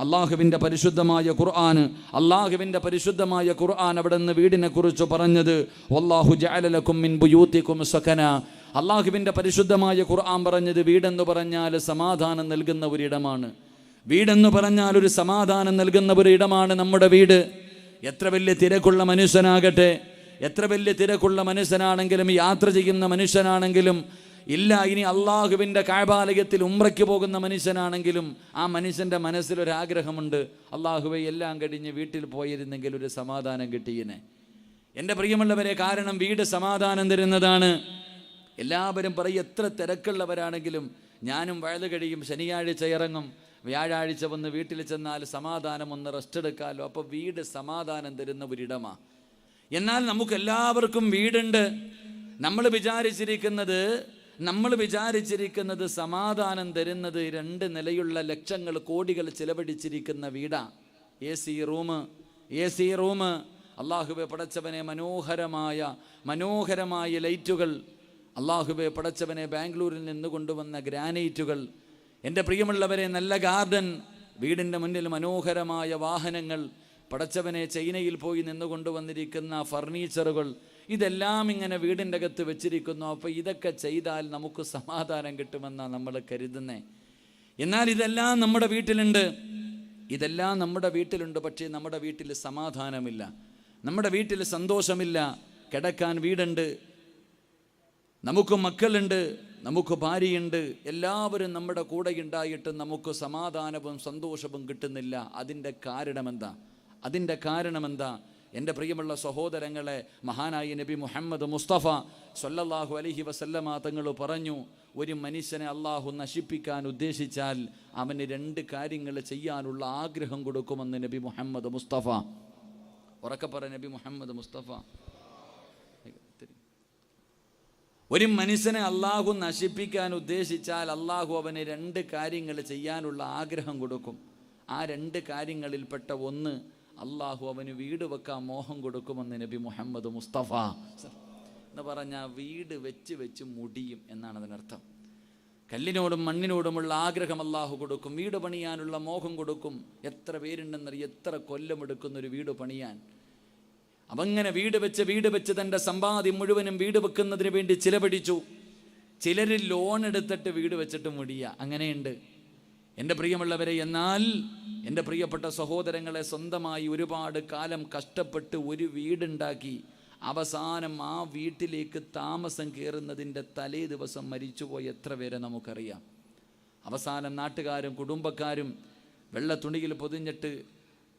അള്ളാഹുവിൻ്റെ പരിശുദ്ധമായ ഖുർആൻ അവിടെ നിന്ന് വീടിനെ കുറിച്ച് പറഞ്ഞത് വല്ലാഹു ജഅല ലക്കും മിൻ ബുയൂതികും സകന. അള്ളാഹുവിൻ്റെ പരിശുദ്ധമായ ഖുർആൻ പറഞ്ഞത് വീടെന്ന് പറഞ്ഞാൽ സമാധാനം നൽകുന്ന ഒരിടമാണ്. വീടെന്ന് പറഞ്ഞാൽ ഒരു സമാധാനം നൽകുന്ന ഒരിടമാണ് നമ്മുടെ വീട്. എത്ര വലിയ തിരക്കുള്ള മനുഷ്യനാകട്ടെ, എത്ര വലിയ തിരക്കുള്ള മനുഷ്യനാണെങ്കിലും, യാത്ര ചെയ്യുന്ന മനുഷ്യനാണെങ്കിലും, ഇല്ല ഇനി അള്ളാഹുവിൻ്റെ കഅബാലയത്തിൽ ഉംറയ്ക്ക് പോകുന്ന മനുഷ്യനാണെങ്കിലും, ആ മനുഷ്യൻ്റെ മനസ്സിലൊരാഗ്രഹമുണ്ട്, അള്ളാഹുവെ എല്ലാം കഴിഞ്ഞ് വീട്ടിൽ പോയിരുന്നെങ്കിൽ ഒരു സമാധാനം കിട്ടിയനെ. എൻ്റെ പ്രിയമുള്ളവരെ, കാരണം വീട് സമാധാനം തരുന്നതാണ്. എല്ലാവരും പറയും എത്ര തിരക്കുള്ളവരാണെങ്കിലും ഞാനും വയല് കഴിയും, ശനിയാഴ്ച ഇറങ്ങും, വ്യാഴാഴ്ച വന്ന് വീട്ടിൽ ചെന്നാൽ സമാധാനം ഒന്ന് റെസ്റ്റ് എടുക്കാമല്ലോ. അപ്പോൾ വീട് സമാധാനം തരുന്ന ഒരിടമാണ്. എന്നാൽ നമുക്കെല്ലാവർക്കും വീടുണ്ട്. നമ്മൾ വിചാരിച്ചിരിക്കുന്നത് സമാധാനം തരുന്നത് 2 നിലയുള്ള ലക്ഷങ്ങൾ കോടികൾ ചിലവഴിച്ചിരിക്കുന്ന വീടാ. എ സി റൂം, അള്ളാഹുവെ പടച്ചവനെ മനോഹരമായ ലൈറ്റുകൾ, അള്ളാഹുവെ പടച്ചവനെ ബാംഗ്ലൂരിൽ നിന്ന് കൊണ്ടുവന്ന ഗ്രാനൈറ്റുകൾ, എൻ്റെ പ്രിയമുള്ളവരെ നല്ല ഗാർഡൻ, വീടിൻ്റെ മുന്നിൽ മനോഹരമായ വാഹനങ്ങൾ, പടച്ചവനെ ചൈനയിൽ പോയി നിന്ന് കൊണ്ടുവന്നിരിക്കുന്ന ഫർണിച്ചറുകൾ, ഇതെല്ലാം ഇങ്ങനെ വീടിൻ്റെ അകത്ത് വെച്ചിരിക്കുന്നു. അപ്പോൾ ഇതൊക്കെ ചെയ്താൽ നമുക്ക് സമാധാനം കിട്ടുമെന്നാണ് നമ്മൾ കരുതുന്നത്. എന്നാൽ ഇതെല്ലാം നമ്മുടെ വീട്ടിലുണ്ട്. പക്ഷേ നമ്മുടെ വീട്ടിൽ സമാധാനമില്ല, നമ്മുടെ വീട്ടിൽ സന്തോഷമില്ല. കിടക്കാൻ വീടുണ്ട്, നമുക്ക് മക്കളുണ്ട്, നമുക്ക് ഭാര്യയുണ്ട്, എല്ലാവരും നമ്മുടെ കൂടെ ഉണ്ടായിട്ടും നമുക്ക് സമാധാനവും സന്തോഷവും കിട്ടുന്നില്ല. അതിൻ്റെ കാരണമെന്താ? എൻ്റെ പ്രിയമുള്ള സഹോദരങ്ങളെ, മഹാനായ നബി മുഹമ്മദ് മുസ്തഫ സ്വല്ലല്ലാഹു അലൈഹി വസല്ലമ തങ്ങൾ പറഞ്ഞു, ഒരു മനുഷ്യനെ അള്ളാഹു നശിപ്പിക്കാൻ ഉദ്ദേശിച്ചാൽ അവന് 2 കാര്യങ്ങൾ ചെയ്യാനുള്ള ആഗ്രഹം കൊടുക്കുമെന്ന് നബി മുഹമ്മദ് മുസ്തഫ. ഉറക്കെ പറ, നബി മുഹമ്മദ് മുസ്തഫ. ഒരു മനുഷ്യനെ അള്ളാഹു നശിപ്പിക്കാൻ ഉദ്ദേശിച്ചാൽ അള്ളാഹു അവന് 2 കാര്യങ്ങൾ ചെയ്യാനുള്ള ആഗ്രഹം കൊടുക്കും. ആ 2 കാര്യങ്ങളിൽപ്പെട്ട ഒന്ന്, അള്ളാഹു അവന് വീട് വെക്കാൻ മോഹം കൊടുക്കുമെന്ന് നബി മുഹമ്മദ് മുസ്തഫ എന്ന് പറഞ്ഞാൽ വീട് വെച്ച് മുടിയും എന്നാണ് അതിനർത്ഥം. കല്ലിനോടും മണ്ണിനോടുമുള്ള ആഗ്രഹം അള്ളാഹു കൊടുക്കും, വീട് പണിയാനുള്ള മോഹം കൊടുക്കും. എത്ര പേരുണ്ടെന്നറിയ, എത്ര കൊല്ലമെടുക്കുന്നൊരു വീട് പണിയാൻ. അവങ്ങനെ വീട് വെച്ച് തൻ്റെ സമ്പാദ്യം മുഴുവനും വീട് വെക്കുന്നതിന് വേണ്ടി ചിലവഴിച്ചു. ചിലർ ലോൺ എടുത്തിട്ട് വീട് വെച്ചിട്ട് മുടിയ, അങ്ങനെയുണ്ട് എൻ്റെ പ്രിയമുള്ളവരെ. എന്നാൽ എൻ്റെ പ്രിയപ്പെട്ട സഹോദരങ്ങളെ, സ്വന്തമായി ഒരുപാട് കാലം കഷ്ടപ്പെട്ട് ഒരു വീടുണ്ടാക്കി അവസാനം ആ വീട്ടിലേക്ക് താമസം കയറുന്നതിൻ്റെ തലേ ദിവസം മരിച്ചുപോയ എത്ര പേരെ നമുക്കറിയാം. അവസാനം നാട്ടുകാരും കുടുംബക്കാരും വെള്ള തുണിയിൽ പൊതിഞ്ഞിട്ട്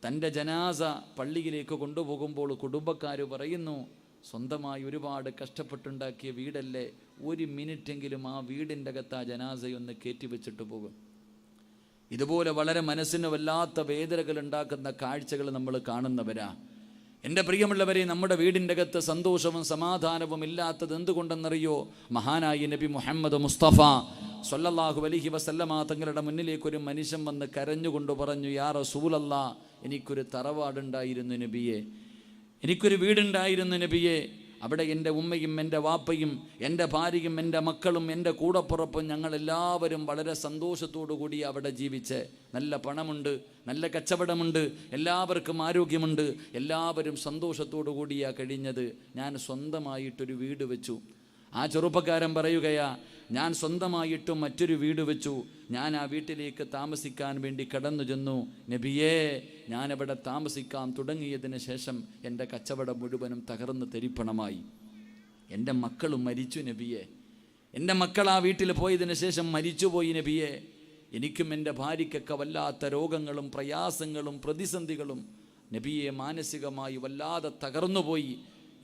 തൻ്റെ ജനാസ പള്ളിയിലേക്ക് കൊണ്ടുപോകുമ്പോൾ കുടുംബക്കാർ പറയുന്നു, സ്വന്തമായി ഒരുപാട് കഷ്ടപ്പെട്ടുണ്ടാക്കിയ വീടല്ലേ, 1 മിനിറ്റെങ്കിലും ആ വീടിൻ്റെ അകത്ത് ആ ജനാസയൊന്ന് കയറ്റി വെച്ചിട്ട് പോകും. ഇതുപോലെ വളരെ മനസ്സിന് വല്ലാത്ത വേദനകൾ ഉണ്ടാക്കുന്ന കാഴ്ചകൾ നമ്മൾ കാണുന്നവരാ. എൻ്റെ പ്രിയമുള്ളവരെ, നമ്മുടെ വീടിൻ്റെ അകത്ത് സന്തോഷവും സമാധാനവും ഇല്ലാത്തത് എന്തുകൊണ്ടെന്നറിയോ? മഹാനായ നബി മുഹമ്മദ് മുസ്തഫ സ്വല്ലല്ലാഹു അലൈഹി വസല്ലമ തങ്ങളുടെ മുന്നിലേക്ക് ഒരു മനുഷ്യൻ വന്ന് കരഞ്ഞുകൊണ്ട് പറഞ്ഞു, യാ റസൂലല്ലാ, എനിക്കൊരു തറവാടുണ്ടായിരുന്നു നബിയെ, എനിക്കൊരു വീടുണ്ടായിരുന്നു നബിയെ. അവിടെ എൻ്റെ ഉമ്മയും എൻ്റെ വാപ്പയും എൻ്റെ ഭാര്യയും എൻ്റെ മക്കളും എൻ്റെ കൂടപ്പുറപ്പും ഞങ്ങളെല്ലാവരും വളരെ സന്തോഷത്തോടു കൂടി അവിടെ ജീവിച്ച്, നല്ല പണമുണ്ട്, നല്ല കച്ചവടമുണ്ട്, എല്ലാവർക്കും ആരോഗ്യമുണ്ട്, എല്ലാവരും സന്തോഷത്തോടു കൂടിയാണ് കഴിഞ്ഞത്. ഞാൻ സ്വന്തമായിട്ടൊരു വീട് വെച്ചു. ആ ചെറുപ്പക്കാരൻ പറയുകയാ, ഞാൻ സ്വന്തമായിട്ടും മറ്റൊരു വീട് വെച്ചു. ഞാൻ ആ വീട്ടിലേക്ക് താമസിക്കാൻ വേണ്ടി കടന്നു ചെന്നു. നബിയേ, ഞാനവിടെ താമസിക്കാൻ തുടങ്ങിയതിന് ശേഷം എൻ്റെ കച്ചവടം മുഴുവനും തകർന്ന് തെരിപ്പണമായി. എൻ്റെ മക്കളും മരിച്ചു നബിയെ, എൻ്റെ മക്കൾ ആ വീട്ടിൽ പോയതിന് ശേഷം മരിച്ചുപോയി നബിയെ. എനിക്കും എൻ്റെ ഭാര്യയ്ക്കൊക്കെ വല്ലാത്ത രോഗങ്ങളും പ്രയാസങ്ങളും പ്രതിസന്ധികളും നബിയെ, മാനസികമായി വല്ലാതെ തകർന്നുപോയി.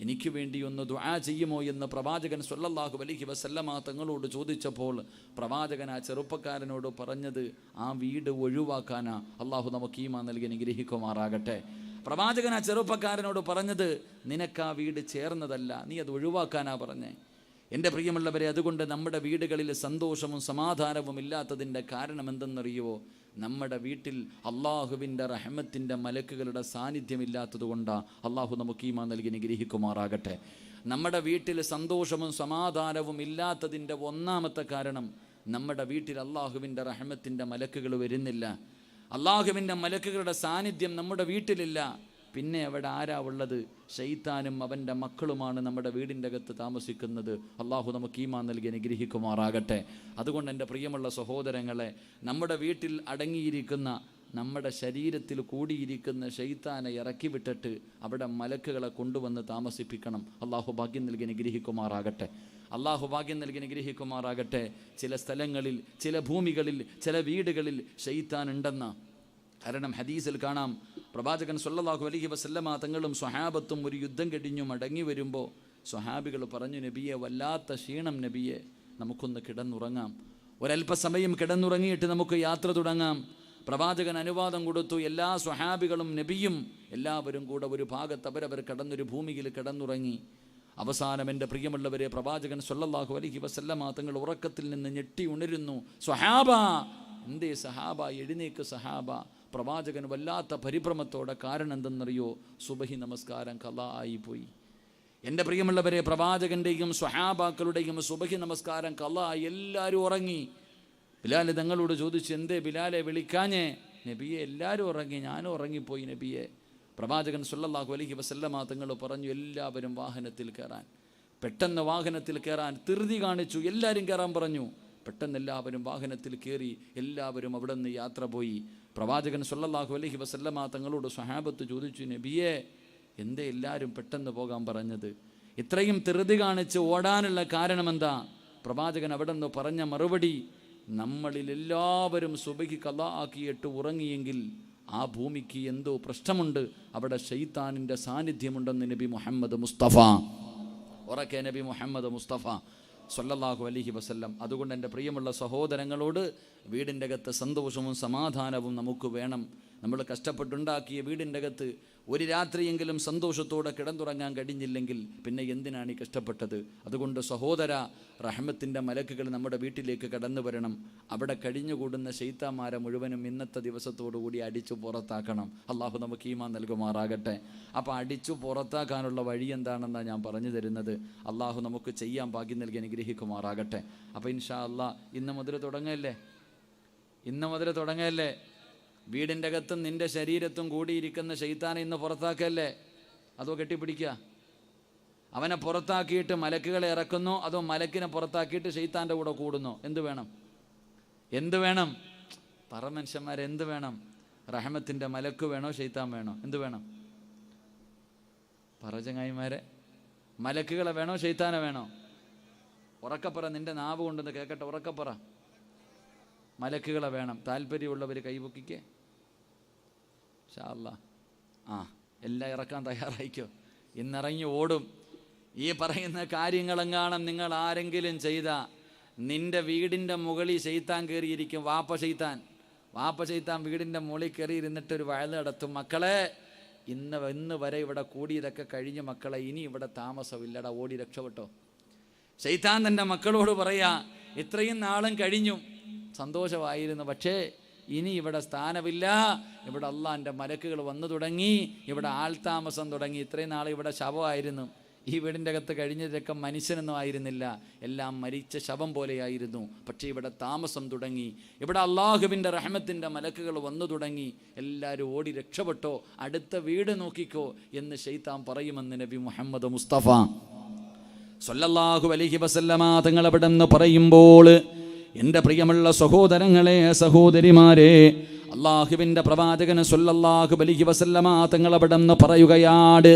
എനിക്ക് വേണ്ടി ഒന്ന് ദുആ ചെയ്യുമോ എന്ന് പ്രവാചകൻ സ്വല്ലല്ലാഹു അലൈഹി വസല്ലമ തങ്ങളോട് ചോദിച്ചപ്പോൾ പ്രവാചകൻ ആ ചെറുപ്പക്കാരനോട് പറഞ്ഞത്, ആ വീട് ഒഴിവാക്കാനാ. അള്ളാഹു നമുക്ക് ഈമാൻ നൽകി അനുഗ്രഹിക്കുമാറാകട്ടെ. പ്രവാചകൻ ആ ചെറുപ്പക്കാരനോട് പറഞ്ഞത്, നിനക്ക് ആ വീട് ചേർന്നതല്ല, നീ അത് ഒഴിവാക്കാനാ പറഞ്ഞേ. എൻ്റെ പ്രിയമുള്ളവരെ, അതുകൊണ്ട് നമ്മുടെ വീടുകളിൽ സന്തോഷവും സമാധാനവും ഇല്ലാത്തതിൻ്റെ കാരണം എന്തെന്നറിയുമോ? നമ്മുടെ വീട്ടിൽ അള്ളാഹുവിൻ്റെ റഹ്മത്തിൻ്റെ മലക്കുകളുടെ സാന്നിധ്യമില്ലാത്തത് കൊണ്ടാണ്. അള്ളാഹു നമുക്ക് ഈമാൻ നൽകി അനുഗ്രഹിക്കുമാറാകട്ടെ. നമ്മുടെ വീട്ടിൽ സന്തോഷവും സമാധാനവും ഇല്ലാത്തതിൻ്റെ ഒന്നാമത്തെ കാരണം, നമ്മുടെ വീട്ടിൽ അള്ളാഹുവിൻ്റെ റഹ്മത്തിൻ്റെ മലക്കുകൾ വരുന്നില്ല. അള്ളാഹുവിൻ്റെ മലക്കുകളുടെ സാന്നിധ്യം നമ്മുടെ വീട്ടിലില്ല, പിന്നെ അവിടെ ആരാ ഉള്ളത്? ശൈത്താനും അവൻ്റെ മക്കളുമാണ് നമ്മുടെ വീടിൻ്റെ അകത്ത് താമസിക്കുന്നത്. അള്ളാഹു നമുക്ക് ഈമാൻ നൽകി അനുഗ്രഹിക്കുമാറാകട്ടെ. അതുകൊണ്ട് എൻ്റെ പ്രിയമുള്ള സഹോദരങ്ങളെ, നമ്മുടെ വീട്ടിൽ അടങ്ങിയിരിക്കുന്ന, നമ്മുടെ ശരീരത്തിൽ കൂടിയിരിക്കുന്ന ശൈത്താനെ ഇറക്കി വിട്ടിട്ട് അവിടെ മലക്കുകളെ കൊണ്ടുവന്ന് താമസിപ്പിക്കണം. അള്ളാഹു ഭാഗ്യം നൽകി അനുഗ്രഹിക്കുമാറാകട്ടെ. അള്ളാഹു ഭാഗ്യം നൽകി അനുഗ്രഹിക്കുമാറാകട്ടെ. ചില സ്ഥലങ്ങളിൽ, ചില ഭൂമികളിൽ, ചില വീടുകളിൽ ശൈത്താൻ ഉണ്ടെന്ന കാരണം ഹദീസിൽ കാണാം. പ്രവാചകൻ സ്വല്ലല്ലാഹു അലൈഹി വസല്ലമ തങ്ങളും സ്വഹാബത്തും ഒരു യുദ്ധം കഴിഞ്ഞു മടങ്ങി വരുമ്പോൾ സ്വഹാബികൾ പറഞ്ഞു, നബിയെ വല്ലാത്ത ക്ഷീണം നബിയെ, നമുക്കൊന്ന് കിടന്നുറങ്ങാം, ഒരല്പസമയം കിടന്നുറങ്ങിയിട്ട് നമുക്ക് യാത്ര തുടങ്ങാം. പ്രവാചകൻ അനുവാദം കൊടുത്തു. എല്ലാ സ്വഹാബികളും നബിയും എല്ലാവരും കൂടെ ഒരു ഭാഗത്ത് അവരവർ കിടന്നൊരു ഭൂമിയിൽ കിടന്നുറങ്ങി. അവസാനം എൻ്റെ പ്രിയമുള്ളവരെ, പ്രവാചകൻ സ്വല്ലല്ലാഹു അലൈഹി വസല്ലമ തങ്ങൾ ഉറക്കത്തിൽ നിന്ന് ഞെട്ടി ഉണരുന്നു. സ്വഹാബ, എന്തേ സഹാബ, എഴുന്നേക്ക് സഹാബ. പ്രവാചകൻ വല്ലാത്ത പരിഭ്രമത്തോടെ. കാരണം എന്തെന്നറിയോ? സുബഹി നമസ്കാരം ഖളാ ആയിപ്പോയി. എൻ്റെ പ്രിയമുള്ളവരെ, പ്രവാചകൻ്റെയും സ്വഹാബാക്കളുടെയും സുബഹി നമസ്കാരം ഖളാ ആയി. എല്ലാവരും ഉറങ്ങി. ബിലാൽ തങ്ങളോട് ചോദിച്ചു, എന്തേ ബിലാലെ വിളിക്കാഞ്ഞേ? നബിയെ എല്ലാവരും ഉറങ്ങി, ഞാനും ഉറങ്ങിപ്പോയി നബിയെ. പ്രവാചകൻ സ്വല്ലല്ലാഹു അലൈഹി വസല്ലമ തങ്ങൾ പറഞ്ഞു, എല്ലാവരും വാഹനത്തിൽ കയറാൻ. പെട്ടെന്ന് വാഹനത്തിൽ കയറാൻ ധൃതി കാണിച്ചു. എല്ലാവരും കയറാൻ പറഞ്ഞു. പെട്ടെന്ന് എല്ലാവരും വാഹനത്തിൽ കയറി. എല്ലാവരും അവിടെ നിന്ന് യാത്ര പോയി. പ്രവാചകൻ സ്വല്ലല്ലാഹു അലൈഹി വസല്ലമ തങ്ങളോട് സ്വഹാബത്ത് ചോദിച്ചു, നബിയെ എന്തേ എല്ലാവരും പെട്ടെന്ന് പോകാൻ പറഞ്ഞത്? ഇത്രയും ധൃതി കാണിച്ച് ഓടാനുള്ള കാരണമെന്താ? പ്രവാചകൻ അവിടെ നിന്ന് പറഞ്ഞ മറുപടി, നമ്മളിൽ എല്ലാവരും സുബഹി ഖളാ ആക്കിയിട്ട് ഉറങ്ങിയെങ്കിൽ ആ ഭൂമിക്ക് എന്തോ പ്രശ്നമുണ്ട്, അവിടെ ശൈത്താനിൻ്റെ സാന്നിധ്യമുണ്ടെന്ന് നബി മുഹമ്മദ് മുസ്തഫ. ഉറക്കെ നബി മുഹമ്മദ് മുസ്തഫ സ്വല്ലല്ലാഹു അലൈഹി വസല്ലം. അതുകൊണ്ട് എൻ്റെ പ്രിയമുള്ള സഹോദരങ്ങളോട്, വീടിൻ്റെ അകത്ത് സന്തോഷവും സമാധാനവും നമുക്ക് വേണം. നമ്മൾ കഷ്ടപ്പെട്ടുണ്ടാക്കിയ വീടിൻ്റെ അകത്ത് ഒരു രാത്രിയെങ്കിലും സന്തോഷത്തോടെ കിടന്നുറങ്ങാൻ കഴിഞ്ഞില്ലെങ്കിൽ പിന്നെ എന്തിനാണ് ഈ കഷ്ടപ്പെട്ടത്? അതുകൊണ്ട് സഹോദര, റഹ്മത്തിൻ്റെ മലക്കുകൾ നമ്മുടെ വീട്ടിലേക്ക് കടന്നു വരണം. അവിടെ കഴിഞ്ഞുകൂടുന്ന ശൈത്താന്മാരെ മുഴുവനും ഇന്നത്തെ ദിവസത്തോടുകൂടി അടിച്ചു പുറത്താക്കണം. അള്ളാഹു നമുക്ക് ഈമാൻ നൽകുമാറാകട്ടെ. അപ്പോൾ അടിച്ചു പുറത്താക്കാനുള്ള വഴി എന്താണെന്നാണ് ഞാൻ പറഞ്ഞു തരുന്നത്. അള്ളാഹു നമുക്ക് ചെയ്യാൻ ഭാഗ്യം നൽകി അനുഗ്രഹിക്കുമാറാകട്ടെ. അപ്പോൾ ഇൻഷാ അള്ളാഹ് ഇന്ന് മുതൽ തുടങ്ങല്ലേ. വീടിൻ്റെ അകത്തും നിൻ്റെ ശരീരത്തും കൂടിയിരിക്കുന്ന ശൈത്താനെ ഇന്ന് പുറത്താക്കല്ലേ? അതോ കെട്ടിപ്പിടിക്കുക? അവനെ പുറത്താക്കിയിട്ട് മലക്കുകളെ ഇറക്കുന്നോ, അതോ മലക്കിനെ പുറത്താക്കിയിട്ട് ശൈത്താൻ്റെ കൂടെ കൂടുന്നോ? എന്ത് വേണം? പറ മനുഷ്യന്മാരെ, എന്ത് വേണം? റഹ്മത്തിൻ്റെ മലക്ക് വേണോ, ശൈത്താൻ വേണോ? എന്ത് വേണം? പറ ചങ്ങായിമാരെ, മലക്കുകളെ വേണോ, ശൈത്താനെ വേണോ? ഉറക്കപ്പറ, നിൻ്റെ നാവ് കൊണ്ടെന്ന് കേൾക്കട്ടെ. ഉറക്കപ്പറ, മലക്കുകളെ വേണം. താല്പര്യമുള്ളവർ കൈപൊക്കിക്കേ. ഇൻഷാ അല്ലാഹ്. എല്ലാം ഇറക്കാൻ തയ്യാറായിക്കോ. ഇന്നിറങ്ങി ഓടും. ഈ പറയുന്ന കാര്യങ്ങളെങ്ങാണം നിങ്ങൾ ആരെങ്കിലും ചെയ്ത, നിൻ്റെ വീടിൻ്റെ മുകളിൽ ശൈത്താൻ കയറിയിരിക്കും. വാപ്പ ശൈത്താൻ വീടിൻ്റെ മുകളിൽ കയറി ഇരുന്നിട്ടൊരു വയൽ നടത്തും. മക്കളെ, ഇന്ന് വരെ ഇവിടെ കൂടിയതൊക്കെ കഴിഞ്ഞ് മക്കളെ, ഇനി ഇവിടെ താമസമില്ലടാ, ഓടി രക്ഷപ്പെട്ടോ. ശൈത്താൻ തൻ്റെ മക്കളോട് പറയാ, ഇത്രയും നാളും കഴിഞ്ഞു, സന്തോഷമായിരുന്നു, പക്ഷേ ഇനി ഇവിടെ സ്ഥാനമില്ല. ഇവിടെ അള്ളാൻ്റെ മലക്കുകൾ വന്നു തുടങ്ങി, ഇവിടെ ആൾതാമസം തുടങ്ങി. ഇത്രയും നാൾ ഇവിടെ ശവമായിരുന്നു. ഈ വീടിൻ്റെ അകത്ത് കഴിഞ്ഞതൊക്കെ മനുഷ്യനൊന്നും ആയിരുന്നില്ല, എല്ലാം മരിച്ച ശവം പോലെയായിരുന്നു. പക്ഷേ ഇവിടെ താമസം തുടങ്ങി, ഇവിടെ അള്ളാഹുവിൻ്റെ റഹ്മത്തിൻ്റെ മലക്കുകൾ വന്നു തുടങ്ങി. എല്ലാവരും ഓടി രക്ഷപ്പെട്ടോ, അടുത്ത വീട് നോക്കിക്കോ എന്ന് ശൈത്താൻ പറയുമെന്ന് നബി മുഹമ്മദ് മുസ്തഫ സ്വല്ലല്ലാഹു അലൈഹി വസല്ലമ തങ്ങൾ അവിടെ നിന്ന് പറയുമ്പോൾ, എൻ്റെ പ്രിയമുള്ള സഹോദരങ്ങളെ, സഹോദരിമാരെ, അള്ളാഹുവിൻ്റെ പ്രവാചകൻ സ്വല്ലല്ലാഹു അലൈഹി വസല്ലമ തങ്ങൾ അവിടെ നിന്ന് പറയുകയാണ്,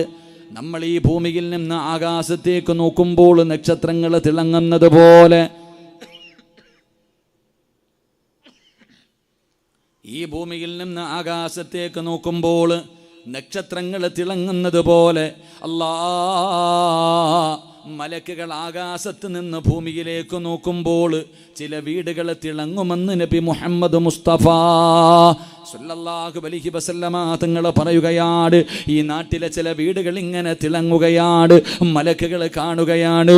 നമ്മൾ ഈ ഭൂമിയിൽ നിന്ന് ആകാശത്തേക്ക് നോക്കുമ്പോൾ നക്ഷത്രങ്ങൾ തിളങ്ങുന്നത് പോലെ, ഈ ഭൂമിയിൽ നിന്ന് ആകാശത്തേക്ക് നോക്കുമ്പോൾ നക്ഷത്രങ്ങൾ തിളങ്ങുന്നത് പോലെ മലക്കുകൾ ആകാശത്ത് നിന്ന് ഭൂമിയിലേക്ക് നോക്കുമ്പോൾ ചില വീടുകൾ തിളങ്ങുമെന്ന് നബി മുഹമ്മദ് മുസ്തഫ സല്ലല്ലാഹു അലൈഹി വസല്ലമ തങ്ങൾ പറയുകയാണ്. ഈ നാട്ടിലെ ചില വീടുകൾ ഇങ്ങനെ തിളങ്ങുകയാണ്, മലക്കുകൾ കാണുകയാണ്.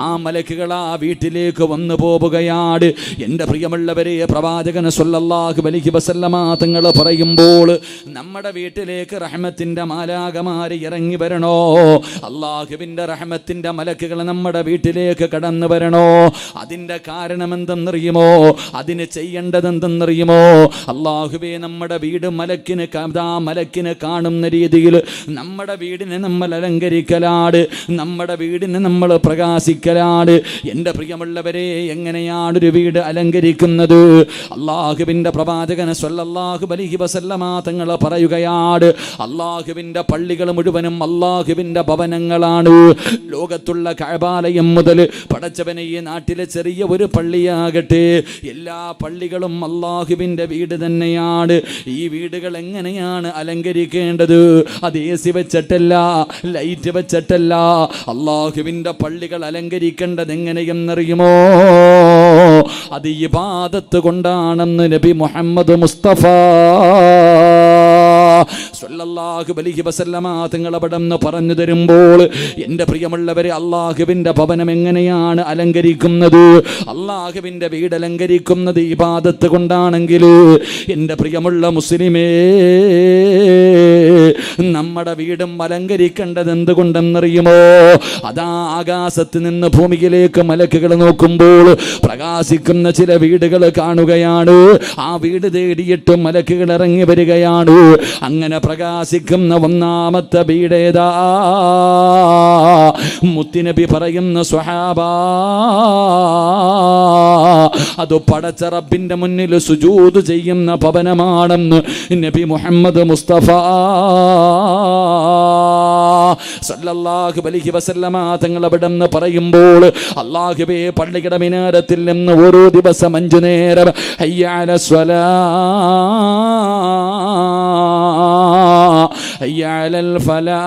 ആ മലക്കുകൾ ആ വീട്ടിലേക്ക് വന്നു പോവുകയാണ്. എൻ്റെ പ്രിയമുള്ളവരെ, പ്രവാചകൻ സല്ലല്ലാഹു അലൈഹി വസല്ലമ തങ്ങൾ പറയുമ്പോൾ നമ്മുടെ വീട്ടിലേക്ക് റഹ്മത്തിൻ്റെ മാലാഖമാർ ഇറങ്ങി വരണോ, അള്ളാഹുവിൻ്റെ റഹ്മത്തിൻ്റെ മലക്കുകൾ നമ്മുടെ വീട്ടിലേക്ക് കടന്നു വരണോ? അതിൻ്റെ കാരണം എന്തെന്നറിയുമോ? അതിന് ചെയ്യേണ്ടത് എന്തെന്നറിയുമോ? അല്ലാഹുവേ, നമ്മുടെ വീട് മലക്കിന് കാണുന്ന രീതിയിൽ നമ്മുടെ വീടിനെ നമ്മൾ അലങ്കരിക്കലാണ്, നമ്മുടെ വീടിനെ നമ്മൾ പ്രകാശിക്കലാണ്. എൻ്റെ പ്രിയമുള്ളവരെ, എങ്ങനെയാണൊരു വീട് അലങ്കരിക്കുന്നത്? അല്ലാഹുവിൻ്റെ പ്രവാചകൻ സ്വല്ലല്ലാഹു അലൈഹി വസല്ലമ തങ്ങൾ പറയുകയാണ്, അല്ലാഹുവിൻ്റെ പള്ളികൾ മുഴുവനും അല്ലാഹുവിൻ്റെ ഭവനങ്ങളാണ്. ലോകത്തുള്ള കഅബാലയം മുതൽ പടച്ചവനെ ഈ നാട്ടിലെ ചെറിയ ഒരു പള്ളിയാകട്ടെ, എല്ലാ പള്ളികളും അല്ലാഹുവിൻ്റെ വീട് തന്നെയാണ്. ഈ വീടുകൾ എങ്ങനെയാണ് അലങ്കരിക്കേണ്ടത്? അത് AC വെച്ചിട്ടല്ല, ലൈറ്റ് വെച്ചിട്ടല്ല. അല്ലാഹുവിൻ്റെ പള്ളികൾ അലങ്കരിക്കേണ്ടത് എങ്ങനെയെന്നറിയുമോ? അത് ഇബാദത്ത് കൊണ്ടാണെന്ന് നബി മുഹമ്മദ് മുസ്തഫ സ്വല്ലല്ലാഹു അലൈഹി വസല്ലമ തങ്ങൾ അവിടെന്ന് പറഞ്ഞു തരുമ്പോൾ, എൻ്റെ പ്രിയമുള്ളവരെ, അല്ലാഹുവിൻ്റെ ഭവനം എങ്ങനെയാണ് അലങ്കരിക്കുന്നത്? അല്ലാഹുവിൻ്റെ വീട് അലങ്കരിക്കുന്നത് ഇബാദത്ത് കൊണ്ടാണെങ്കിൽ, എൻ്റെ പ്രിയമുള്ള മുസ്ലിമേ, നമ്മുടെ വീടും അലങ്കരിക്കേണ്ടത് എന്തുകൊണ്ടെന്നറിയുമോ? അതാ ആകാശത്ത് നിന്ന് ഭൂമിയിലേക്ക് മലക്കുകൾ നോക്കുമ്പോൾ പ്രകാശിക്കുന്ന ചില വീടുകൾ കാണുകയാണ്. ആ വീട് തേടിയിട്ട് മലക്കുകൾ ഇറങ്ങി വരികയാണ്. അങ്ങനെ പ്രകാശിക്കുന്ന ഒന്നാമത്തെ വീടേതാ? മുത്തുനബി പറയുന്ന സ്വഹാബാ, അത് പടച്ച റബ്ബിന്റെ മുന്നിൽ സുജൂദ് ചെയ്യുന്ന ഭവനമാണെന്ന് നബി മുഹമ്മദ് മുസ്തഫ സല്ലല്ലാഹു അലൈഹി വസല്ലമ തങ്ങൾ അവിടെന്ന് പറയുമ്പോൾ, അല്ലാഹുവേ, പള്ളിയുടെ മിനാരത്തിൽ നിന്ന് ഓരോ ദിവസം 5 നേരം ഹയ്യ അലസ് സ്വലാ, ഹയ്യ അലൽ ഫലാ,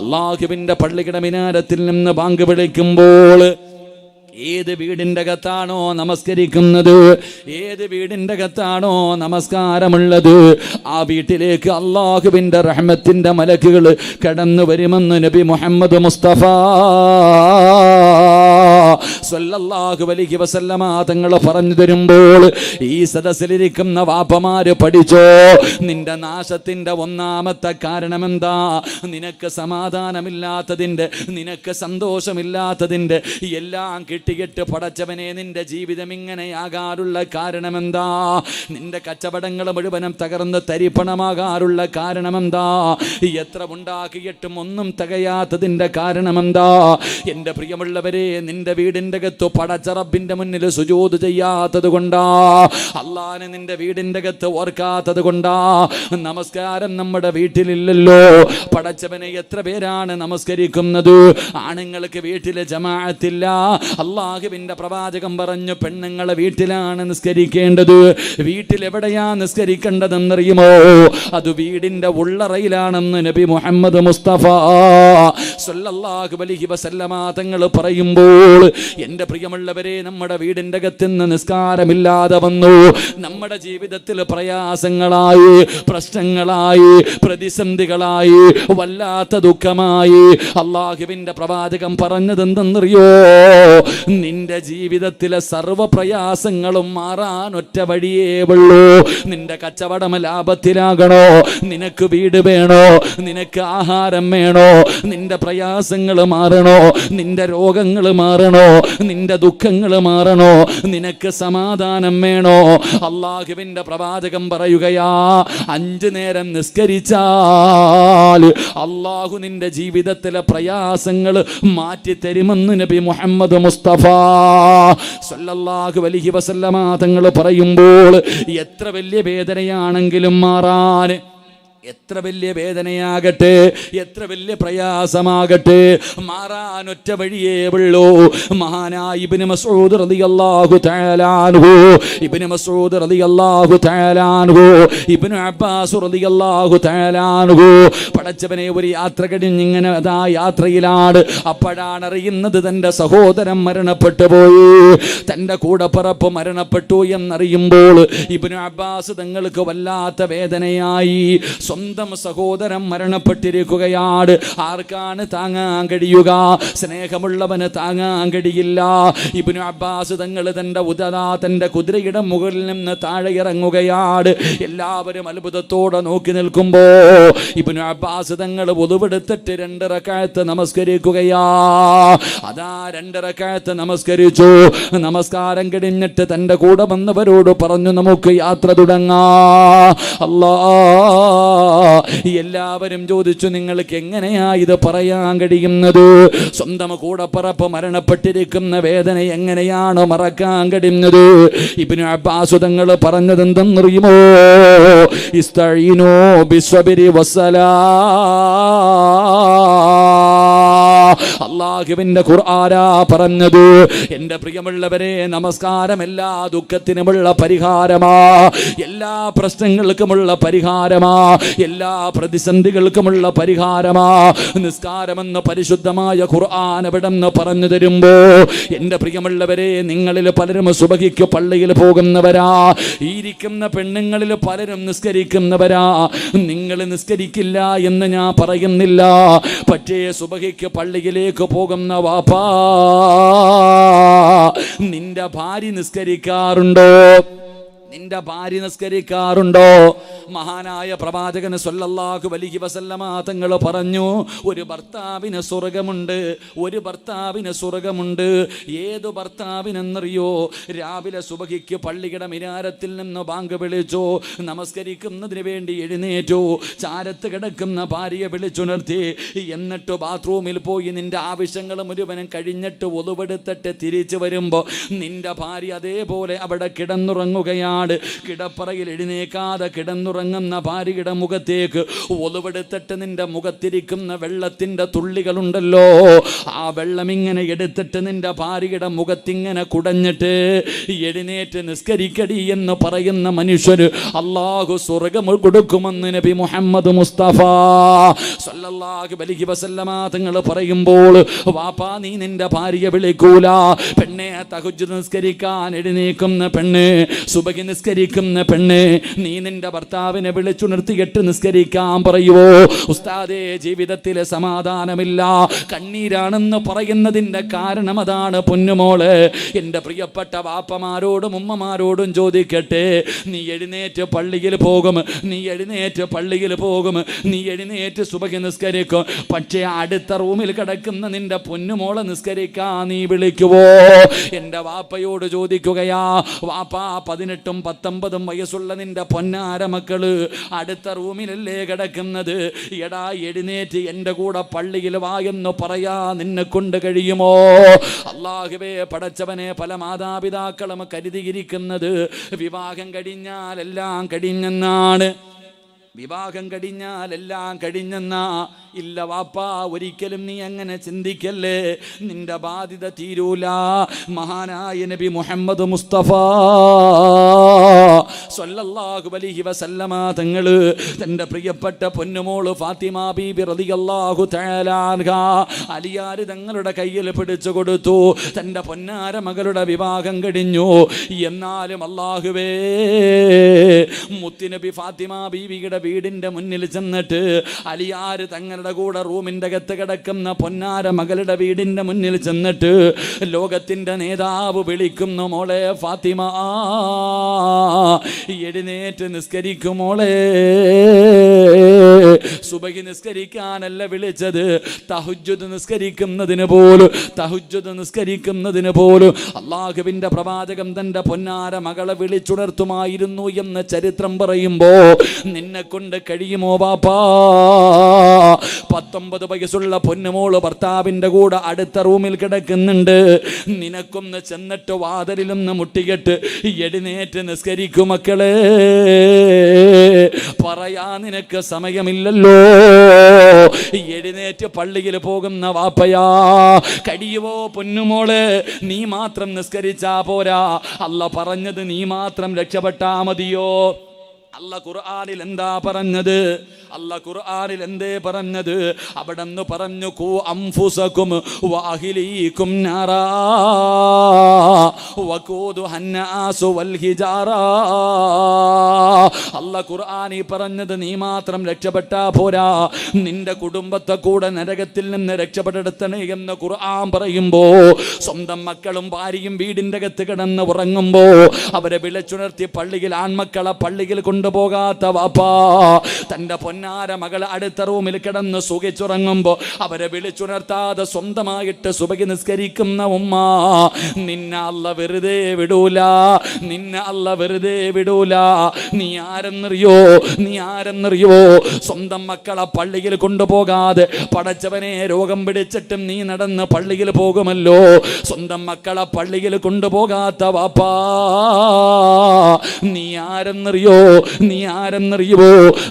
അല്ലാഹുവിൻ്റെ പള്ളിയുടെ മിനാരത്തിൽ നിന്ന് ബാങ്ക് വിളിക്കുമ്പോൾ ഏത് വീടിൻ്റെ അകത്താണോ നമസ്കരിക്കുന്നത്, ഏത് വീടിൻ്റെ അകത്താണോ നമസ്കാരമുള്ളത്, ആ വീട്ടിലേക്ക് അല്ലാഹുവിൻ്റെ റഹ്മത്തിൻ്റെ മലക്കുകൾ കടന്നു വരുമെന്ന് നബി മുഹമ്മദ് മുസ്തഫ സ്വല്ലല്ലാഹു അലൈഹി വസല്ലമ തങ്ങൾ പറഞ്ഞു തരുമ്പോൾ, ഈ സദസ്സിലിരിക്കുന്ന വാപ്പമാര് പഠിച്ചോ, നിന്റെ നാശത്തിൻ്റെ ഒന്നാമത്തെ കാരണം എന്താ? നിനക്ക് സമാധാനമില്ലാത്തതിൻ്റെ, നിനക്ക് സന്തോഷമില്ലാത്തതിൻ്റെ, എല്ലാം കിട്ടിയിട്ട് പടച്ചവനെ നിന്റെ ജീവിതം ഇങ്ങനെയാകാറുള്ള കാരണമെന്താ? നിന്റെ കച്ചവടങ്ങൾ മുഴുവനും തകർന്ന് തരിപ്പണമാകാറുള്ള കാരണമെന്താ? എത്ര ഉണ്ടാക്കിയിട്ടും ഒന്നും തികയാത്തതിൻ്റെ കാരണമെന്താ? എൻ്റെ പ്രിയമുള്ളവരെ, നിന്റെ വീടിൻ്റെ അകത്ത് പടച്ച റബ്ബിന്റെ മുന്നിൽ സുജൂദ് ചെയ്യാത്തത് കൊണ്ടാ, അല്ലാഹുവിനെ നിന്റെ വീടിൻ്റെ അകത്ത് ഓർക്കാത്തത് കൊണ്ടാ. നമസ്കാരം നമ്മുടെ വീട്ടിലില്ലല്ലോ. പടച്ചവനെ എത്ര പേരാണ് നമസ്കരിക്കുന്നത്? ആണുങ്ങൾക്ക് വീട്ടിലെ ജമാഅത്തില്ല. അല്ലാഹുവിന്റെ പ്രവാചകൻ പറഞ്ഞു, പെണ്ണുങ്ങളെ വീട്ടിലാണ് നിസ്കരിക്കേണ്ടത്. വീട്ടിലെവിടെയാ നിസ്കരിക്കേണ്ടതെന്നറിയുമോ? അത് വീടിന്റെ ഉള്ളറയിലാണെന്ന് നബി മുഹമ്മദ് മുസ്തഫ സ്വല്ലല്ലാഹു അലൈഹി വസല്ലമ തങ്ങൾ പറയുമ്പോൾ, എൻ്റെ പ്രിയമുള്ളവരെ, നമ്മുടെ വീടിൻ്റെ അകത്തുനിന്ന് നിസ്കാരമില്ലാതെ വന്നു. നമ്മുടെ ജീവിതത്തിൽ പ്രയാസങ്ങളായി, പ്രശ്നങ്ങളായി, പ്രതിസന്ധികളായി, വല്ലാത്ത ദുഃഖമായി. അല്ലാഹുവിന്റെ പ്രവാചകൻ പറഞ്ഞത് എന്തെന്നറിയോ? നിന്റെ ജീവിതത്തിലെ സർവ്വ പ്രയാസങ്ങളും മാറാൻ ഒറ്റ വഴിയേ ഉള്ളൂ. നിന്റെ കച്ചവടം ലാഭത്തിലാകണോ? നിനക്ക് വീട് വേണോ? നിനക്ക് ആഹാരം വേണോ? നിന്റെ പ്രയാസങ്ങൾ മാറണോ? നിന്റെ രോഗങ്ങൾ മാറണോ? നിന്റെ ദുഃഖങ്ങൾ മാറണോ? നിനക്ക് സമാധാനം വേണോ? അല്ലാഹുവിന്റെ പ്രവാചകൻ പറയുകയാ, 5 നേരം നിസ്കരിച്ചാൽ അല്ലാഹു നിന്റെ ജീവിതത്തിലെ പ്രയാസങ്ങൾ മാറ്റി തരുമെന്ന് നബി മുഹമ്മദ് മുസ്തഫ സല്ലല്ലാഹു അലൈഹി വസല്ലമ തങ്ങൾ പറയുമ്പോൾ, എത്ര വലിയ വേദനയാണെങ്കിലും മാറാൻ, എത്ര വലിയ വേദനയാകട്ടെ, എത്ര വലിയ പ്രയാസമാകട്ടെ, മാറാൻ ഒറ്റ വഴിയേ ഉള്ളൂ. മഹാനായ ഇബ്നു മസ്ഊദ് റളിയല്ലാഹു തആല അൻഹു, ഇബ്നു മസ്ഊദ് റളിയല്ലാഹു തആല അൻഹു, ഇബ്നു അബ്ബാസ് റളിയല്ലാഹു തആല അൻഹു, പടച്ചവനെ, ഒരു യാത്ര കഴിഞ്ഞിങ്ങനെ അതാ യാത്രയിലാണ്. അപ്പോഴാണ് അറിയുന്നത് തൻ്റെ സഹോദരൻ മരണപ്പെട്ടു പോയി, തൻ്റെ കൂടപ്പിറപ്പ് മരണപ്പെട്ടു എന്നറിയുമ്പോൾ ഇബ്നു അബ്ബാസ് തങ്ങൾക്ക് വല്ലാത്ത വേദനയായി. സ്വന്തം സഹോദരൻ മരണപ്പെട്ടിരിക്കുകയാണ്. ആർക്കാണ് താങ്ങാൻ കഴിയുക? സ്നേഹമുള്ളവന് താങ്ങാൻ കഴിയില്ല. ഇബ്നു അബ്ബാസ് തങ്ങൾ തൻ്റെ കുതിരയുടെ മുകളിൽ നിന്ന് താഴെ ഇറങ്ങുകയാണ്. എല്ലാവരും അത്ഭുതത്തോടെ നോക്കി നിൽക്കുമ്പോ ഇബ്നു അബ്ബാസ് തങ്ങൾ വുളുവെടുത്തിട്ട് 2 റക്അത്ത് നമസ്കരിക്കുകയാ. അതാ 2 റക്അത്ത് നമസ്കരിച്ചു. നമസ്കാരം കഴിഞ്ഞിട്ട് തൻ്റെ കൂടെ വന്നവരോട് പറഞ്ഞു, നമുക്ക് യാത്ര തുടങ്ങാം. അല്ലാ, എല്ലാവരും ചോദിച്ചു, നിങ്ങൾക്ക് എങ്ങനെയാ ഇത് പറയാൻ കഴിയുന്നത്? സ്വന്തം കൂടപ്പറപ്പ് മരണപ്പെട്ടിരിക്കുന്ന വേദന എങ്ങനെയാണ് മറക്കാൻ കഴിയുന്നത്? ഇബ്നു അബ്ബാസ് തങ്ങൾ പറഞ്ഞത് എന്തെന്നറിയുമോ? ഇസ്തഈനൂ ബിസ്സബ്രി വസ്സലാ. അല്ലാഹുവിന്റെ ഖുർആനാ പറഞ്ഞത്. എൻ്റെ പ്രിയമുള്ളവരെ, നമസ്കാരം എല്ലാ ദുഃഖത്തിനുമുള്ള പരിഹാരമാ, എല്ലാ പ്രശ്നങ്ങൾക്കുമുള്ള പരിഹാരമാ, എല്ലാ പ്രതിസന്ധികൾക്കുമുള്ള പരിഹാരമാ. നിസ്കാരമെന്ന് പരിശുദ്ധമായ ഖുർആൻ എവിടെന്ന് പറഞ്ഞു തരുമ്പോ, എൻ്റെ പ്രിയമുള്ളവരെ, നിങ്ങളിൽ പലരും സുബഹിക്ക് പള്ളിയിൽ പോകുന്നവരാ. ഇരിക്കുന്ന പെണ്ണുങ്ങളിൽ പലരും നിസ്കരിക്കുന്നവരാ. നിങ്ങൾ നിസ്കരിക്കില്ല എന്ന് ഞാൻ പറയുന്നില്ല. പക്ഷേ സുബഹിക്ക് പള്ളിയിലേക്ക് പോകുന്ന വാപ്പാ, നിന്റെ ഭാര്യ നിസ്കരിക്കാറുണ്ടോ? നിന്റെ ഭാര്യ നിസ്കരിക്കാറുണ്ടോ? മഹാനായ പ്രവാചകൻ സല്ലല്ലാഹു അലൈഹി വസല്ലമ തങ്ങൾ പറഞ്ഞു, ഒരു ഭർത്താവിന് സ്വർഗമുണ്ട്, ഒരു ഭർത്താവിന് സ്വർഗമുണ്ട്. ഏതു ഭർത്താവിനെന്നറിയോ? രാവിലെ സുബഹിക്ക് പള്ളിയുടെ മിനാരത്തിൽ നിന്ന് ബാങ്ക് വിളിച്ചു, നമസ്കരിക്കുന്നതിന് വേണ്ടി എഴുന്നേറ്റു, ചാരത്ത് കിടക്കുന്ന ഭാര്യയെ വിളിച്ചുണർത്തി, എന്നിട്ട് ബാത്റൂമിൽ പോയി നിന്റെ ആവശ്യങ്ങൾ മുഴുവനും കഴിഞ്ഞിട്ട് ഒതുവെടുത്തിട്ട് തിരിച്ചു വരുമ്പോൾ നിന്റെ ഭാര്യ അതേപോലെ അവിടെ കിടന്നുറങ്ങുകയാണ്. കിടപ്പറയിൽ എഴുന്നേക്കാതെ കിടന്നുറങ്ങുന്ന ഭാര്യയുടെ മുഖത്തേക്ക് ഒലുവെടുത്തിട്ട് നിന്റെ മുഖത്തിരിക്കുന്ന വെള്ളത്തിന്റെ തുള്ളികളുണ്ടല്ലോ, ആ വെള്ളം ഇങ്ങനെ എടുത്തിട്ട് നിന്റെ ഭാര്യയുടെ മുഖത്തിങ്ങനെ കുടഞ്ഞിട്ട് എഴുന്നേറ്റ് നിസ്കരിക്കടി എന്ന് പറയുന്ന മനുഷ്യര് അല്ലാഹു സ്വർഗ്ഗം കൊടുക്കുമെന്ന് നബി മുഹമ്മദ് മുസ്തഫ സല്ലല്ലാഹു അലൈഹി വസല്ലമ തങ്ങൾ പറയുമ്പോൾ, വാപ്പാ, നീ നിന്റെ ഭാര്യയെ വിളിക്കൂല. പെണ്ണെ, തഹജ്ജുദ് നിസ്കരിക്കാൻ എഴുന്നേക്കുന്ന പെണ്ണ്, സുബഹി നിസ്കരിക്കുന്ന പെണ്ണ്, നീ നിന്റെ ഭർത്താവിനെ വിളിച്ചുണർത്തിയിട്ട് നിസ്കരിക്കാൻ പറയുവോ? ഉസ്താദേ, ജീവിതത്തിലെ സമാധാനമില്ല, കണ്ണീരാണെന്ന് പറയുന്നതിൻ്റെ കാരണം അതാണ് പൊന്നുമോള്. എൻ്റെ പ്രിയപ്പെട്ട വാപ്പമാരോടും ഉമ്മമാരോടും ചോദിക്കട്ടെ, നീ എഴുന്നേറ്റ് പള്ളിയിൽ പോകും, നീ എഴുന്നേറ്റ് പള്ളിയിൽ പോകും, നീ എഴുന്നേറ്റ് സുബഹി നിസ്കരിക്കും. പക്ഷേ അടുത്ത റൂമിൽ കിടക്കുന്ന നിന്റെ പൊന്നുമോളെ നിസ്കരിക്കാൻ നീ വിളിക്കുവോ? എൻ്റെ വാപ്പയോട് ചോദിക്കുകയാ, വാപ്പാ, 18 19 വയസ്സുള്ള നിന്റെ പൊന്നാര മക്കള് അടുത്ത റൂമിലല്ലേ കിടക്കുന്നത്? എടാ, എഴുന്നേറ്റ് എൻ്റെ കൂടെ പള്ളിയിൽ വാ എന്ന് പറയാ നിന്നെ കൊണ്ട് കഴിയുമോ? അല്ലാഹുവേ, പടച്ചവനെ, പല മാതാപിതാക്കളും കരുതിയിരിക്കുന്നത് വിവാഹം കഴിഞ്ഞാൽ എല്ലാം കഴിഞ്ഞെന്നാണ്. വിവാഹം കഴിഞ്ഞാൽ എല്ലാം കഴിഞ്ഞെന്നാ? ഇല്ല വാപ്പാ, ഒരിക്കലും നീ അങ്ങനെ ചിന്തിക്കല്ലേ. നിന്റെ ബാധ്യത തീരൂല. മഹാനായ നബി മുഹമ്മദ് മുസ്തഫ സല്ലല്ലാഹു അലൈഹി വസല്ലമ തങ്ങള് തൻ്റെ പ്രിയപ്പെട്ട പൊന്നുമോള് ഫാത്തിമ ബീബി റളിയല്ലാഹു തആല അൻഹാ അലിയാര് തങ്ങളുടെ കയ്യിൽ പിടിച്ചു കൊടുത്തു. തൻ്റെ പൊന്നാര മകളുടെ വിവാഹം കഴിഞ്ഞു. എന്നാലും അല്ലാഹുവേ, മുത്തുനബി ഫാത്തിമ ബീവിയുടെ വീടിൻ്റെ മുന്നിൽ ചെന്നിട്ട് അലിയാര് തങ്ങളുടെ കൂടെ റൂമിൻ്റെ അകത്ത് കിടക്കുന്ന പൊന്നാര മകളുടെ വീടിൻ്റെ മുന്നിൽ ചെന്നിട്ട് ലോകത്തിൻ്റെ നേതാവ് വിളിക്കുന്നു, മോളെ ഫാത്തിമ, എഴുന്നേറ്റ് നിസ്കരിക്കുമോളെ. സുബഹി നിസ്കരിക്കാനല്ല വിളിച്ചത്, തഹജ്ജുദ് നിസ്കരിക്കുന്നതിന് പോലും അല്ലാഹുവിൻ്റെ പ്രവാചകൻ തൻ്റെ പൊന്നാര മകളെ വിളിച്ചുണർത്തുമായിരുന്നു എന്ന് ചരിത്രം പറയുമ്പോ നിന്നെ കൊണ്ട് കഴിയുമോ വാപ്പാ? 19 വയസ്സുള്ള പൊന്നുമോള് ഭർത്താവിൻ്റെ കൂടെ അടുത്ത റൂമിൽ കിടക്കുന്നുണ്ട്. നിനക്കൊന്ന് ചെന്നിട്ട് വാതിലിലൊന്ന് മുട്ടിയിട്ട് എഴുന്നേറ്റ് നിസ്കരിക്കും മക്കളെ. പറയാ നിനക്ക് സമയമില്ലല്ലോ. എഴുന്നേറ്റ് പള്ളിയിൽ പോകുന്ന വാപ്പയാ, കഴിയുവോ പൊന്നുമോള്? നീ മാത്രം നിസ്കരിച്ചാ പോരാ. അല്ലാഹ് പറഞ്ഞത് നീ മാത്രം രക്ഷപ്പെട്ടാ മതിയോ? അല്ലാഹ് ഖുർആനിൽ എന്താ പറഞ്ഞത്? അല്ലാഹ് ഖുർആനിൽ എന്തേ പറഞ്ഞത്? അവിടെന്ന് പറഞ്ഞു ഖൂ അൻഫുസകും വഅഹ്ലീകും നാറാ വഖൂദുഹൻ നാസു വൽ ഹിജാറാ. അല്ലാഹ് ഖുർആനിൽ പറഞ്ഞത് നീ മാത്രം രക്ഷപ്പെട്ടാ പോരാ, നിന്റെ കുടുംബത്തെ കൂടെ നരകത്തിൽ നിന്ന് രക്ഷപ്പെടുത്തണേ എന്ന് ഖുർആൻ പറയുമ്പോ, സ്വന്തം മക്കളും ഭാര്യയും വീടിന്റെ അകത്ത് കിടന്ന് ഉറങ്ങുമ്പോ അവരെ വിളിച്ചുണർത്തി പള്ളിയിൽ ആൺമക്കളെ പള്ളിയിൽ കൊണ്ടുപോകാത്ത വാപ്പാ, തന്റെ പൊന്നാര മകൾ അടുത്ത റൂമിൽ കിടന്ന് സുഖിച്ചുറങ്ങുമ്പോ അവരെ വിളിച്ചുണർത്താതെ സ്വന്തമായിട്ട് സുബഹി നിസ്കരിക്കുന്ന ഉമ്മ, നിന്നെ അല്ലാഹ് വെറുതെ വിടൂല, നിന്നെ അല്ലാഹ് വെറുതെ വിടൂല. നീ ആരെന്നറിയോ? സ്വന്തം മക്കളെ പള്ളിയിൽ കൊണ്ടുപോകാതെ പടച്ചവനെ രോഗം പിടിച്ചിട്ടും നീ നടന്ന് പള്ളിയിൽ പോകുമല്ലോ. സ്വന്തം മക്കളെ പള്ളിയിൽ കൊണ്ടുപോകാത്ത വാപ്പാ, നീ ആരെന്നറിയോ?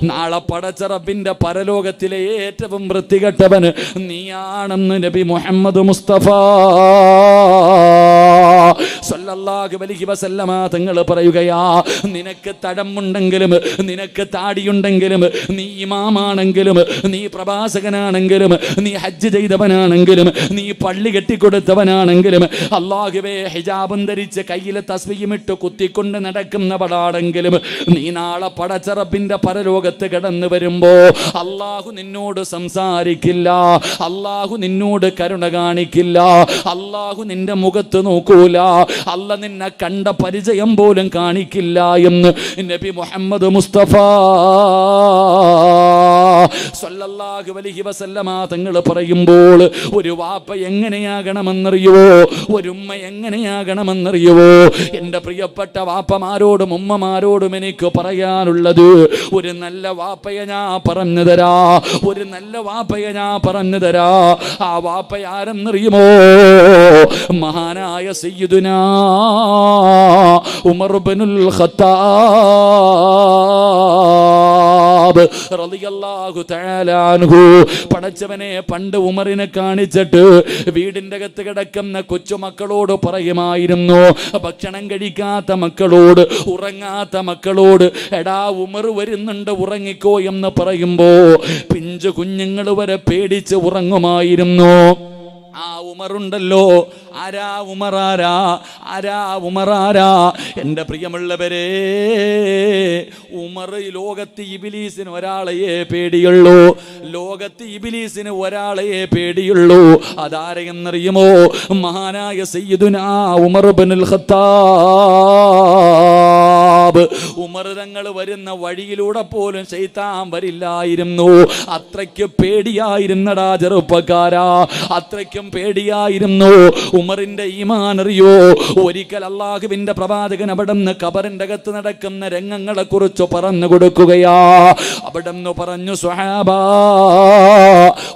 നാളെ പടച്ച റബ്ബിന്റെ പരലോകത്തിലെ ഏറ്റവും വൃത്തികെട്ടവൻ നീയാണെന്ന് നബി മുഹമ്മദ് മുസ്തഫ സല്ലല്ലാഹു അലൈഹി വസല്ലമ തങ്ങൾ പറയുകയാ. നിനക്ക് തടമുണ്ടെങ്കിലും നിനക്ക് താടിയുണ്ടെങ്കിലും നീ ഇമാമാണെങ്കിലും നീ പ്രവാചകനാണെങ്കിലും നീ ഹജ്ജ് ചെയ്തവനാണെങ്കിലും നീ പള്ളി കെട്ടിക്കൊടുത്തവനാണെങ്കിലും അല്ലാഹുവേ ഹിജാബും ധരിച്ച് കയ്യിൽ തസ്ബീഹും ഇട്ട് കുത്തിക്കൊണ്ട് നടക്കുന്നവളാണെങ്കിലും നീ നാളെ പടച്ച റബ്ബിന്റെ പരലോകത്ത് കടന്നു വരുമ്പോ അല്ലാഹു നിന്നോട് സംസാരിക്കില്ല, അല്ലാഹു നിന്നോട് കരുണ കാണിക്കില്ല, അല്ലാഹു നിന്റെ മുഖത്ത് നോക്കൂല, അല്ലാഹ് നിന്നെ കണ്ട പരിചയം പോലും കാണിക്കില്ല എന്ന് നബി മുഹമ്മദ് മുസ്തഫ സല്ലല്ലാഹു അലൈഹി വസല്ലമ തങ്ങൾ പറയുമ്പോൾ, ഒരു വാപ്പ എങ്ങനെയാകണമെന്നറിയോ? ഒരു ഉമ്മ എങ്ങനെയാകണമെന്നറിയോ? എൻ്റെ പ്രിയപ്പെട്ട വാപ്പമാരോടും ഉമ്മമാരോടും എനിക്ക് പറയാനുള്ളത്, ഒരു നല്ല വാപ്പയെ ഞാൻ പറഞ്ഞു തരാ, ഒരു നല്ല വാപ്പയെ ഞാൻ പറഞ്ഞു തരാ. ആ വാപ്പ ആരെന്നറിയുമോ? മഹാനായ സയ്യിദുനാ ഉമർ ഇബ്നുൽ ഖത്താബ് റളിയല്ലാഹു തആല അൻഹു. പടച്ചവനെ പണ്ട് ഉമറിനെ കാണിച്ചിട്ട് വീടിന്റെ അകത്ത് കിടക്കുന്ന കൊച്ചുമക്കളോട് പറയുമായിരുന്നു, ഭക്ഷണം കഴിക്കാത്ത മക്കളോട്, ഉറങ്ങാത്ത മക്കളോട്, എടാ ഉമർ വരുന്നുണ്ട് ഉറങ്ങിക്കോ എന്ന് പറയുമ്പോ പിഞ്ചു കുഞ്ഞുങ്ങൾ വരെ പേടിച്ച് ഉറങ്ങുമായിരുന്നു. ആ ഉമറുണ്ടല്ലോ, ആരാ ഉമറാരാ? എൻ്റെ പ്രിയമുള്ളവരെ, ഉമർ ലോകത്ത് ഇബ്ലീസിന് ഒരാളെയേ പേടിയുള്ളൂ, ലോകത്ത് ഇബ്ലീസിന് ഒരാളെയേ പേടിയുള്ളൂ. അതാരെന്നറിയുമോ? മഹാനായ സയ്യിദുനാ ഉമർ ഇബ്നുൽ ഖത്താബ്. ഉമർ തങ്ങൾ വരുന്ന വഴിയിലൂടെ പോലും ശൈത്താൻ വരില്ലായിരുന്നു. അത്രയ്ക്ക് പേടിയായിരുന്നടാ ചെറുപ്പക്കാരാ, അത്രയ്ക്കും പേടിയായിരുന്നു. ഉമറിന്റെ ഈമാൻ അറിയോ? ഒരിക്കൽ അല്ലാഹുവിന്റെ പ്രവാചകൻ അവിടുന്ന് ഖബറിന്റെ അകത്ത് നടക്കുന്ന രംഗങ്ങളെ കുറിച്ച് പറഞ്ഞു കൊടുക്കുകയാ. അവിടുന്ന് പറഞ്ഞു, സ്വഹാബാ,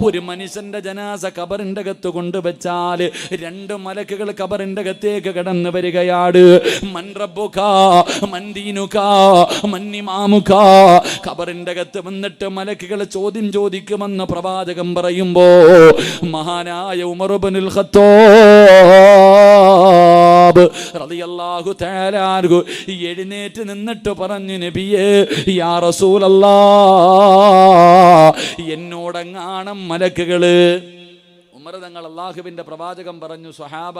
ഒരു മനുഷ്യന്റെ ജനാസ ഖബറിന്റെ അകത്ത് കൊണ്ടുവച്ചാൽ രണ്ട് മലക്കുകൾ ഖബറിന്റെ അകത്തേക്ക് കടന്നു വരികയാണ്. മൻ റബ്ബുക മൻ ദീനുക മൻ ഇമാമുക. ഖബറിന്റെ അകത്ത് വന്നിട്ട് മലക്കുകൾ ചോദ്യം ചോദിക്കുമെന്ന് പ്രവാചകൻ പറയുമ്പോ മഹാനായ ഉമർ ഇബ്നുൽ ഖത്താബ് റളിയല്ലാഹു തആല അൻഹു എഴുന്നേറ്റ് നിന്നിട്ട് പറഞ്ഞു, നബിയേ യാ റസൂലല്ലാഹ്, എന്നോടെങ്ങാണം മലക്കുകള്. ഉമർ തങ്ങൾ അല്ലാഹുവിന്റെ പ്രവാചകൻ പറഞ്ഞു, സ്വഹാബ,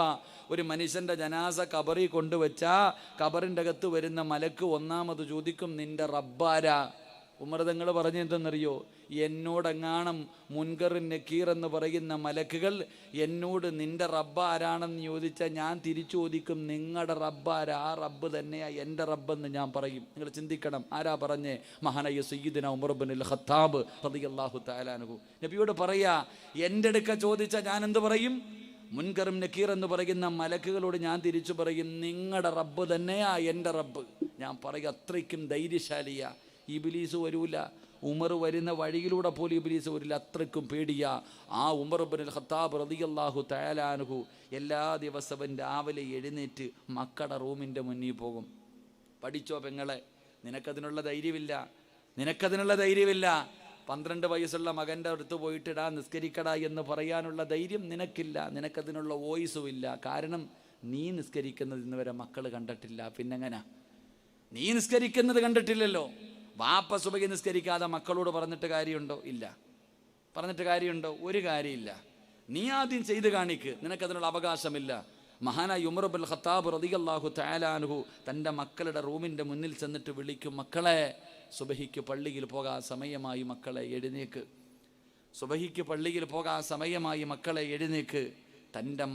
ഒരു മനുഷ്യന്റെ ജനാസ ഖബറിൽ കൊണ്ടുവച്ചാ ഖബറിന്റെ അകത്ത് വരുന്ന മലക്ക് ഒന്നാമത് ചോദിക്കും, നിന്റെ റബ്ബാരാ? ഉമർ തങ്ങൾ പറഞ്ഞു എന്തെന്നറിയോ? എന്നോടെങ്ങാണം മുൻകർ നക്കീർ എന്ന് പറയുന്ന മലക്കുകൾ എന്നോട് നിന്റെ റബ്ബ് ആരാണെന്ന് ചോദിച്ചാൽ ഞാൻ തിരിച്ചു ചോദിക്കും, നിങ്ങളുടെ റബ്ബാരാ? ആ റബ്ബ് തന്നെയാ എൻ്റെ റബ്ബെന്ന് ഞാൻ പറയും. നിങ്ങൾ ചിന്തിക്കണം, ആരാ പറഞ്ഞേ? മഹാനായ സയ്യിദുനാ ഉമർ ഇബ്നുൽ ഖത്താബ് റളിയല്ലാഹു തആല അൻഹു. നബിയോട് പറയാ, എൻ്റെ അടുക്ക ചോദിച്ചാൽ ഞാൻ എന്ത് പറയും? മുൻകറും നക്കീർ എന്ന് പറയുന്ന മലക്കുകളോട് ഞാൻ തിരിച്ചു പറയും, നിങ്ങളുടെ റബ്ബ് തന്നെയാ എൻ്റെ റബ്ബ്. ഞാൻ പറയും, അത്രയ്ക്കും ധൈര്യശാലിയാ. ഇബ്ലീസ് വരൂല, ഉമർ വരുന്ന വഴിയിലൂടെ പോലും ഇബ്ലീസ് വരില്ല, അത്രയ്ക്കും പേടിയാ. ആ ഉമർ ഇബ്നുൽ ഖത്താബ് റളിയല്ലാഹു തആല അൻഹു എല്ലാ ദിവസവും രാവിലെ എഴുന്നേറ്റ് മക്കളുടെ റൂമിൻ്റെ മുന്നിൽ പോകും. പഠിച്ചോ പെങ്ങളെ, നിനക്കതിനുള്ള ധൈര്യമില്ല. 12 വയസ്സുള്ള മകൻ്റെ അടുത്ത് പോയിട്ടിടാ നിസ്കരിക്കടാ എന്ന് പറയാനുള്ള ധൈര്യം നിനക്കില്ല, നിനക്കതിനുള്ള വോയിസും ഇല്ല. കാരണം നീ നിസ്കരിക്കുന്നത് ഇന്ന് വരെ മക്കൾ കണ്ടിട്ടില്ല. പിന്നെങ്ങനെ? നീ നിസ്കരിക്കുന്നത് കണ്ടിട്ടില്ലല്ലോ. വാപ്പ സുബഹി നിസ്കരിക്കാതെ മക്കളോട് പറഞ്ഞിട്ട് കാര്യമുണ്ടോ? ഇല്ല. പറഞ്ഞിട്ട് കാര്യമുണ്ടോ? ഒരു കാര്യമില്ല. നീ ആദ്യം ചെയ്ത് കാണിക്ക്, നിനക്കതിനുള്ള അവകാശമില്ല. മഹാനായ ഉമർ ഇബ്നുൽ ഖത്താബ് റളിയല്ലാഹു തആല അൻഹു തൻ്റെ മക്കളുടെ റൂമിൻ്റെ മുന്നിൽ ചെന്നിട്ട് വിളിക്കും, മക്കളെ സുബഹിക്ക് പള്ളിയിൽ പോകാൻ സമയമായി, മക്കളെ എഴുന്നേക്ക്. സുബഹിക്ക് പള്ളിയിൽ പോകാൻ സമയമായി, മക്കളെ എഴുന്നേക്ക്. തൻ്റെ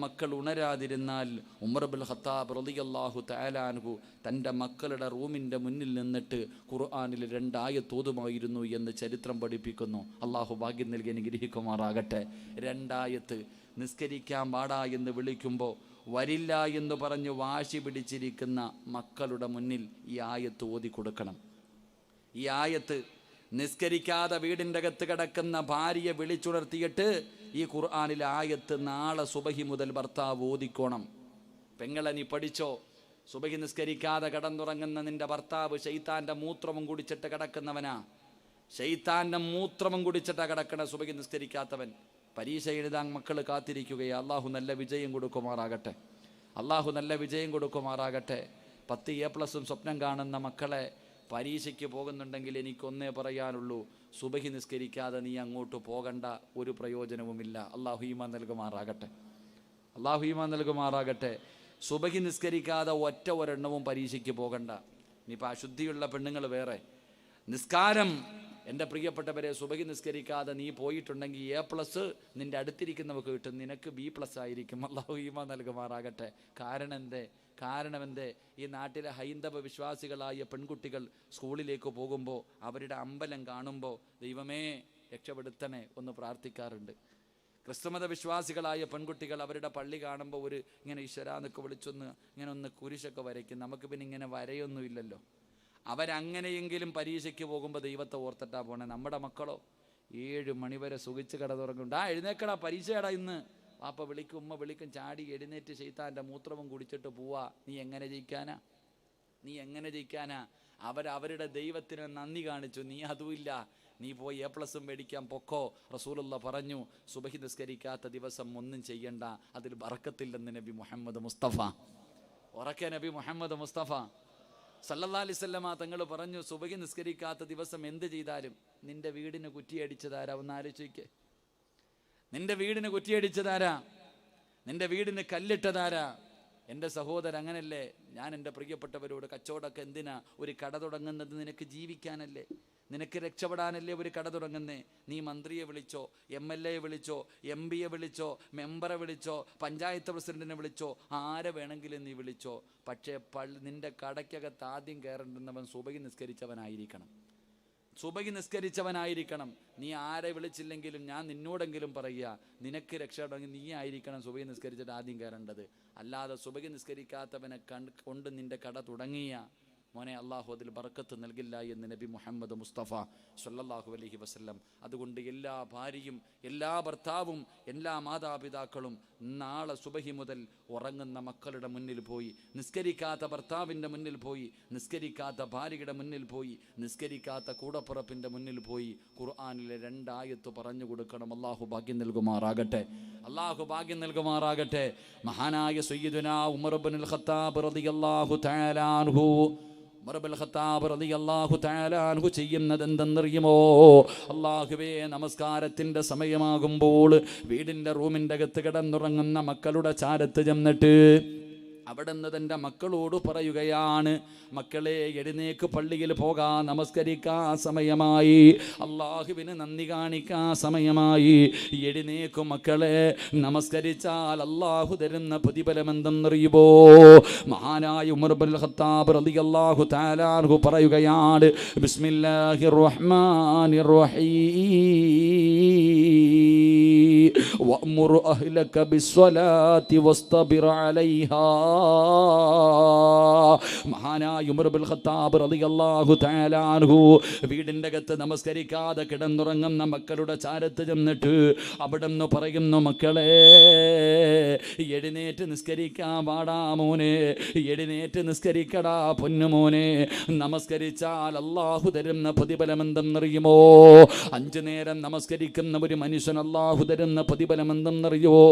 മക്കൾ ഉണരാതിരുന്നാൽ ഉമർ ഇബ്നുൽ ഖത്താബ് റളിയല്ലാഹു തആല അൻഹു തൻ്റെ മക്കളുടെ റൂമിൻ്റെ മുന്നിൽ നിന്നിട്ട് ഖുർആനിൽ 2 ആയത്ത് ഓതുമായിരുന്നു എന്ന് ചരിത്രം പഠിപ്പിക്കുന്നു. അള്ളാഹു ഭാഗ്യം നൽകി അനുഗ്രഹിക്കുമാറാകട്ടെ. 2 ആയത്ത് നിസ്കരിക്കാൻ പാടാ എന്ന് വിളിക്കുമ്പോൾ വരില്ല എന്ന് പറഞ്ഞ് വാശി പിടിച്ചിരിക്കുന്ന മക്കളുടെ മുന്നിൽ ഈ ആയത്ത് ഓതി കൊടുക്കണം. ഈ ആയത്ത് നിസ്കരിക്കാതെ വീടിൻ്റെ അകത്ത് കിടക്കുന്ന ഭാര്യയെ വിളിച്ചുണർത്തിയിട്ട് ഈ ഖുർആനിലെ ആയത്ത് നാളെ സുബഹി മുതൽ ഭർത്താവ് ഓതിക്കോണം. പെങ്ങളെ നീ പഠിച്ചോ, സുബഹി നിസ്കരിക്കാതെ കിടന്നുറങ്ങുന്ന നിന്റെ ഭർത്താവ് ശൈത്താൻ്റെ മൂത്രവും കുടിച്ചിട്ട് കിടക്കുന്നവനാ. ശൈത്താൻ്റെ മൂത്രവും കുടിച്ചിട്ടാ കിടക്കണ സുബഹി നിസ്കരിക്കാത്തവൻ. പരീക്ഷ എഴുതാൻ മക്കൾ കാത്തിരിക്കുകയാ. അള്ളാഹു നല്ല വിജയം കൊടുക്കുമാറാകട്ടെ. 10 A+ സ്വപ്നം കാണുന്ന മക്കളെ, പരീക്ഷയ്ക്ക് പോകുന്നുണ്ടെങ്കിൽ എനിക്കൊന്നേ പറയാനുള്ളൂ, സുബഹി നിസ്കരിക്കാതെ നീ അങ്ങോട്ട് പോകണ്ട, ഒരു പ്രയോജനവുമില്ല. അള്ളാഹു ഈമാൻ നൽകുമാറാകട്ടെ. സുബഹി നിസ്കരിക്കാതെ ഒരെണ്ണവും പരീക്ഷയ്ക്ക് പോകണ്ട. ഇനിയിപ്പോൾ അശുദ്ധിയുള്ള പെണ്ണുങ്ങൾ വേറെ. നിസ്കാരം, എൻ്റെ പ്രിയപ്പെട്ടവരെ, സുബഹി നിസ്കരിക്കാതെ നീ പോയിട്ടുണ്ടെങ്കിൽ A+ നിൻ്റെ അടുത്തിരിക്കുന്നവർക്ക് കിട്ടും, നിനക്ക് B+ ആയിരിക്കും. അള്ളാഹു ഈമാൻ നൽകുമാറാകട്ടെ. കാരണം എന്തേ? ഈ നാട്ടിലെ ഹൈന്ദവ വിശ്വാസികളായ പെൺകുട്ടികൾ സ്കൂളിലേക്ക് പോകുമ്പോൾ അവരുടെ അമ്പലം കാണുമ്പോൾ ദൈവമേ രക്ഷപ്പെടുത്തണേ ഒന്ന് പ്രാർത്ഥിക്കാറുണ്ട്. ക്രിസ്തുമത വിശ്വാസികളായ പെൺകുട്ടികൾ അവരുടെ പള്ളി കാണുമ്പോൾ ഇങ്ങനെ ഈശ്വരാന്നൊക്കെ വിളിച്ചൊന്ന് ഇങ്ങനെ ഒന്ന് കുരിശൊക്കെ വരയ്ക്കും. നമുക്ക് പിന്നെ ഇങ്ങനെ വരയൊന്നുമില്ലല്ലോ. അവരങ്ങനെയെങ്കിലും പരീക്ഷയ്ക്ക് പോകുമ്പോൾ ദൈവത്തെ ഓർത്തിട്ടാ പോണേ. നമ്മുടെ മക്കളോ 7 മണി വരെ സുഖിച്ച് കിടന്നുറങ്ങും. പരീക്ഷയാടാ ഇന്ന്. വാപ്പ വിളിക്കും, ഉമ്മ വിളിക്കും, ചാടി എഴുന്നേറ്റ് ശൈത്താൻ്റെ മൂത്രവും കുടിച്ചിട്ട് പോവാ. നീ എങ്ങനെ ജയിക്കാനാ? അവരുടെ ദൈവത്തിന് നന്ദി കാണിച്ചു, നീ അതുമില്ല. നീ പോയി A+ മേടിക്കാൻ പൊക്കോ. റസൂലുള്ള പറഞ്ഞു, സുബഹി നിസ്കരിക്കാത്ത ദിവസം ഒന്നും ചെയ്യണ്ട, അതിൽ ബറക്കത്തില്ലെന്ന് നബി മുഹമ്മദ് മുസ്തഫ. നബി മുഹമ്മദ് മുസ്തഫ സല്ലല്ലാഹു അലൈഹി വസല്ലമ തങ്ങൾ പറഞ്ഞു, സുബഹി നിസ്കരിക്കാത്ത ദിവസം എന്ത് ചെയ്താലും നിന്റെ വീടിന് കുറ്റിയടിച്ചതാരാ? ഒന്ന് ആലോചിക്കേ. നിന്റെ വീടിന് കുറ്റിയടിച്ചതാരാ? നിന്റെ വീടിന് കല്ലിട്ടതാരാ? എൻ്റെ സഹോദരൻ, അങ്ങനല്ലേ? ഞാൻ എൻ്റെ പ്രിയപ്പെട്ടവരോട്, കച്ചവടമൊക്കെ എന്തിനാ? ഒരു കട തുടങ്ങുന്നത് നിനക്ക് ജീവിക്കാനല്ലേ, നിനക്ക് രക്ഷപ്പെടാനല്ലേ ഒരു കട തുടങ്ങുന്നേ. നീ മന്ത്രിയെ വിളിച്ചോ, MLA വിളിച്ചോ, MP വിളിച്ചോ, മെമ്പറെ വിളിച്ചോ, പഞ്ചായത്ത് പ്രസിഡന്റിനെ വിളിച്ചോ, ആരെ വേണമെങ്കിലും നീ വിളിച്ചോ. പക്ഷേ നിന്റെ കടയ്ക്കകത്ത് ആദ്യം കയറേണ്ടുന്നവൻ സുബഹി നിസ്കരിച്ചവനായിരിക്കണം. നീ ആരെ വിളിച്ചില്ലെങ്കിലും ഞാൻ നിന്നോടെങ്കിലും പറയുക, നിനക്ക് രക്ഷപ്പെടണമെങ്കിൽ നീ ആയിരിക്കണം സുബഹി നിസ്കരിച്ചിട്ട് ആദ്യം കയറേണ്ടത്. അല്ലാതെ സുബഹി നിസ്കരിക്കാത്തവനെ കൊണ്ട് നിന്റെ കട തുടങ്ങിയ മോനെ, അള്ളാഹു അതിൽ ബർക്കത്ത് നൽകില്ല എന്ന് നബി മുഹമ്മദ് മുസ്തഫ സല്ലല്ലാഹു അലൈഹി വസല്ലം. അതുകൊണ്ട് എല്ലാ ഭാര്യയും, എല്ലാ ഭർത്താവും, എല്ലാ മാതാപിതാക്കളും നാളെ സുബഹി മുതൽ ഉറങ്ങുന്ന മക്കളുടെ മുന്നിൽ പോയി, നിസ്കരിക്കാത്ത ഭർത്താവിൻ്റെ മുന്നിൽ പോയി, നിസ്കരിക്കാത്ത ഭാര്യയുടെ മുന്നിൽ പോയി, നിസ്കരിക്കാത്ത കൂടപ്പുറപ്പിൻ്റെ മുന്നിൽ പോയി ഖുർആനിലെ 2 ആയത്ത് പറഞ്ഞു കൊടുക്കണം. അള്ളാഹു ഭാഗ്യം നൽകുമാറാകട്ടെ. മഹാനായ സയ്യിദുനാ ഉമർ ഇബ്നുൽ ഖത്താബ് റളിയല്ലാഹു തആല അൻഹു ചെയ്യുന്നത് എന്തെന്നറിയുമോ? അല്ലാഹുവേ, നമസ്കാരത്തിൻ്റെ സമയമാകുമ്പോൾ വീടിൻ്റെ റൂമിൻ്റെ അകത്ത് കിടന്നുറങ്ങുന്ന മക്കളുടെ ചാരത്ത് ചെന്നിട്ട് അവിടുന്ന് തൻ്റെ മക്കളോട് പറയുകയാണ്, മക്കളെ എഴുന്നേക്ക്, പള്ളിയിൽ പോകാൻ, നമസ്കരിക്കാൻ സമയമായി, അള്ളാഹുവിന് നന്ദി കാണിക്കാൻ സമയമായി. എഴുന്നേക്കും മക്കളെ, നമസ്കരിച്ചാൽ അള്ളാഹു തരുന്ന പ്രതിഫലം എന്തെന്നറിയുമോ? മഹാനായ ഉമർ ഇബ്നുൽ ഖത്താബ് റളിയല്ലാഹു തആല അൻഹു പറയുകയാണ്, ബിസ്മില്ലാഹിർ റഹ്മാനിർ റഹീം വഅ്മുർ അഹ്ലക ബിസ്സലാത്തി വസ്തബിർ അലൈഹാ. മഹാനായ ഉമർ ഇബ്നുൽ ഖത്താബ് റളിയല്ലാഹു തആല അൻഹു വീടിൻ്റെ അകത്ത് നമസ്കരിക്കാതെ കിടന്നുറങ്ങുന്ന മക്കളുടെ ചാരത്ത് ചെന്നിട്ട് അവിടുന്ന് പറയുന്നു, മക്കളെ എഴുന്നേറ്റ് നിസ്കരിക്കാൻ പാടാ മോനെ, എഴുന്നേറ്റ് നിസ്കരിക്കടാ പൊന്നുമോനെ. നമസ്കരിച്ചാൽ അള്ളാഹു തരുന്ന പ്രതിഫലം എന്തെന്നറിയുമോ? 5 നേരം നമസ്കരിക്കുന്ന ഒരു മനുഷ്യൻ അള്ളാഹു തരുന്ന പ്രതിഫലം എന്തെന്നറിയുമോ?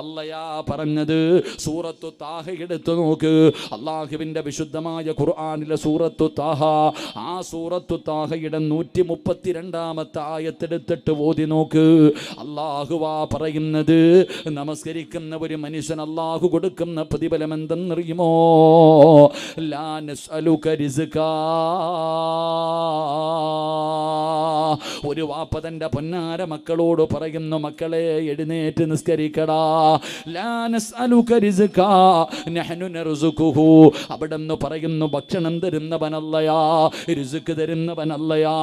അള്ളയാ പറഞ്ഞത്. സൂറത്തു താഹ എടുത്തു നോക്ക്. അള്ളാഹുവിൻ്റെ വിശുദ്ധമായ ഖുർആനിലെ സൂറത്തു താഹ, ആ സൂറത്തു താഹയുടെ 132 ആയത്തെടുത്തിട്ട് ഓതി നോക്ക്. അല്ലാഹുവാ പറയുന്നത്, നമസ്കരിക്കുന്ന ഒരു മനുഷ്യൻ അല്ലാഹു കൊടുക്കുന്ന പ്രതിഫലം എന്തെന്നറിയുമോ? ലാ നസ്അലുക റിസ്കാ. ഒരു വാപ്പ തൻ്റെ പൊന്നാര മക്കളോട് പറയുന്നു, മക്കളെ എഴുന്നേറ്റ് നിസ്കരിക്കടാ. ലാ നസ്അലുക റിസ്കാ നഹ്നു നർസുഖുഹു. അവിടെന്ന് പറയുന്നു, ഭക്ഷണം തരുന്നവനല്ലയാ, റിസ്ക് തരുന്നവനല്ലയാ.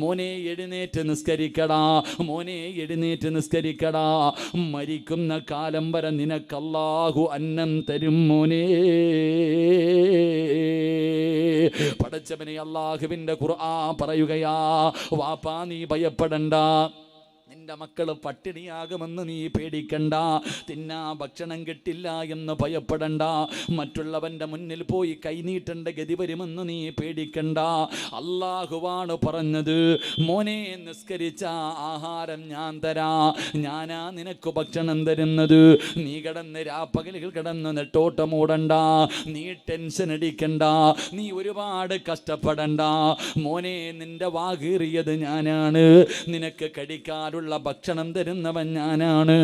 മോനെ എഴുന്നേറ്റ് നിസ്കരിക്കടാ, മോനെ എഴുന്നേറ്റ് നിസ്കരിക്കടാ. മരിക്കുന്ന കാലം വരെ നിനക്ക് അല്ലാഹു അന്നം തരും മോനെ. പടച്ചവനെ, അല്ലാഹുവിൻ്റെ ഖുർആൻ പറയുകയാ, വാപ്പാ നീ ഭയപ്പെടണ്ട, നിന്റെ മക്കൾ പട്ടിണിയാകുമെന്ന് നീ പേടിക്കണ്ട, തിന്നാ ഭക്ഷണം കിട്ടില്ല എന്ന് ഭയപ്പെടണ്ട, മറ്റുള്ളവൻ്റെ മുന്നിൽ പോയി കൈനീട്ടേണ്ട ഗതി വരുമെന്ന് നീ പേടിക്കണ്ട. അല്ലാഹുവാണ് പറഞ്ഞത്, മോനെ നിസ്കരിച്ച ആഹാരം ഞാൻ തരാ, ഞാനാ നിനക്ക് ഭക്ഷണം തരുന്നത്. നീ കിടന്ന് രാപ്പകലുകൾ കിടന്ന് നെട്ടോട്ടമോടണ്ട, നീ ടെൻഷൻ അടിക്കണ്ട, നീ ഒരുപാട് കഷ്ടപ്പെടണ്ട. മോനെ, നിന്റെ വാകീറിയത് ഞാനാണ്, നിനക്ക് കടിക്കാനുള്ള ഭക്ഷണം തരുന്നവൻ ഞാനാണ്.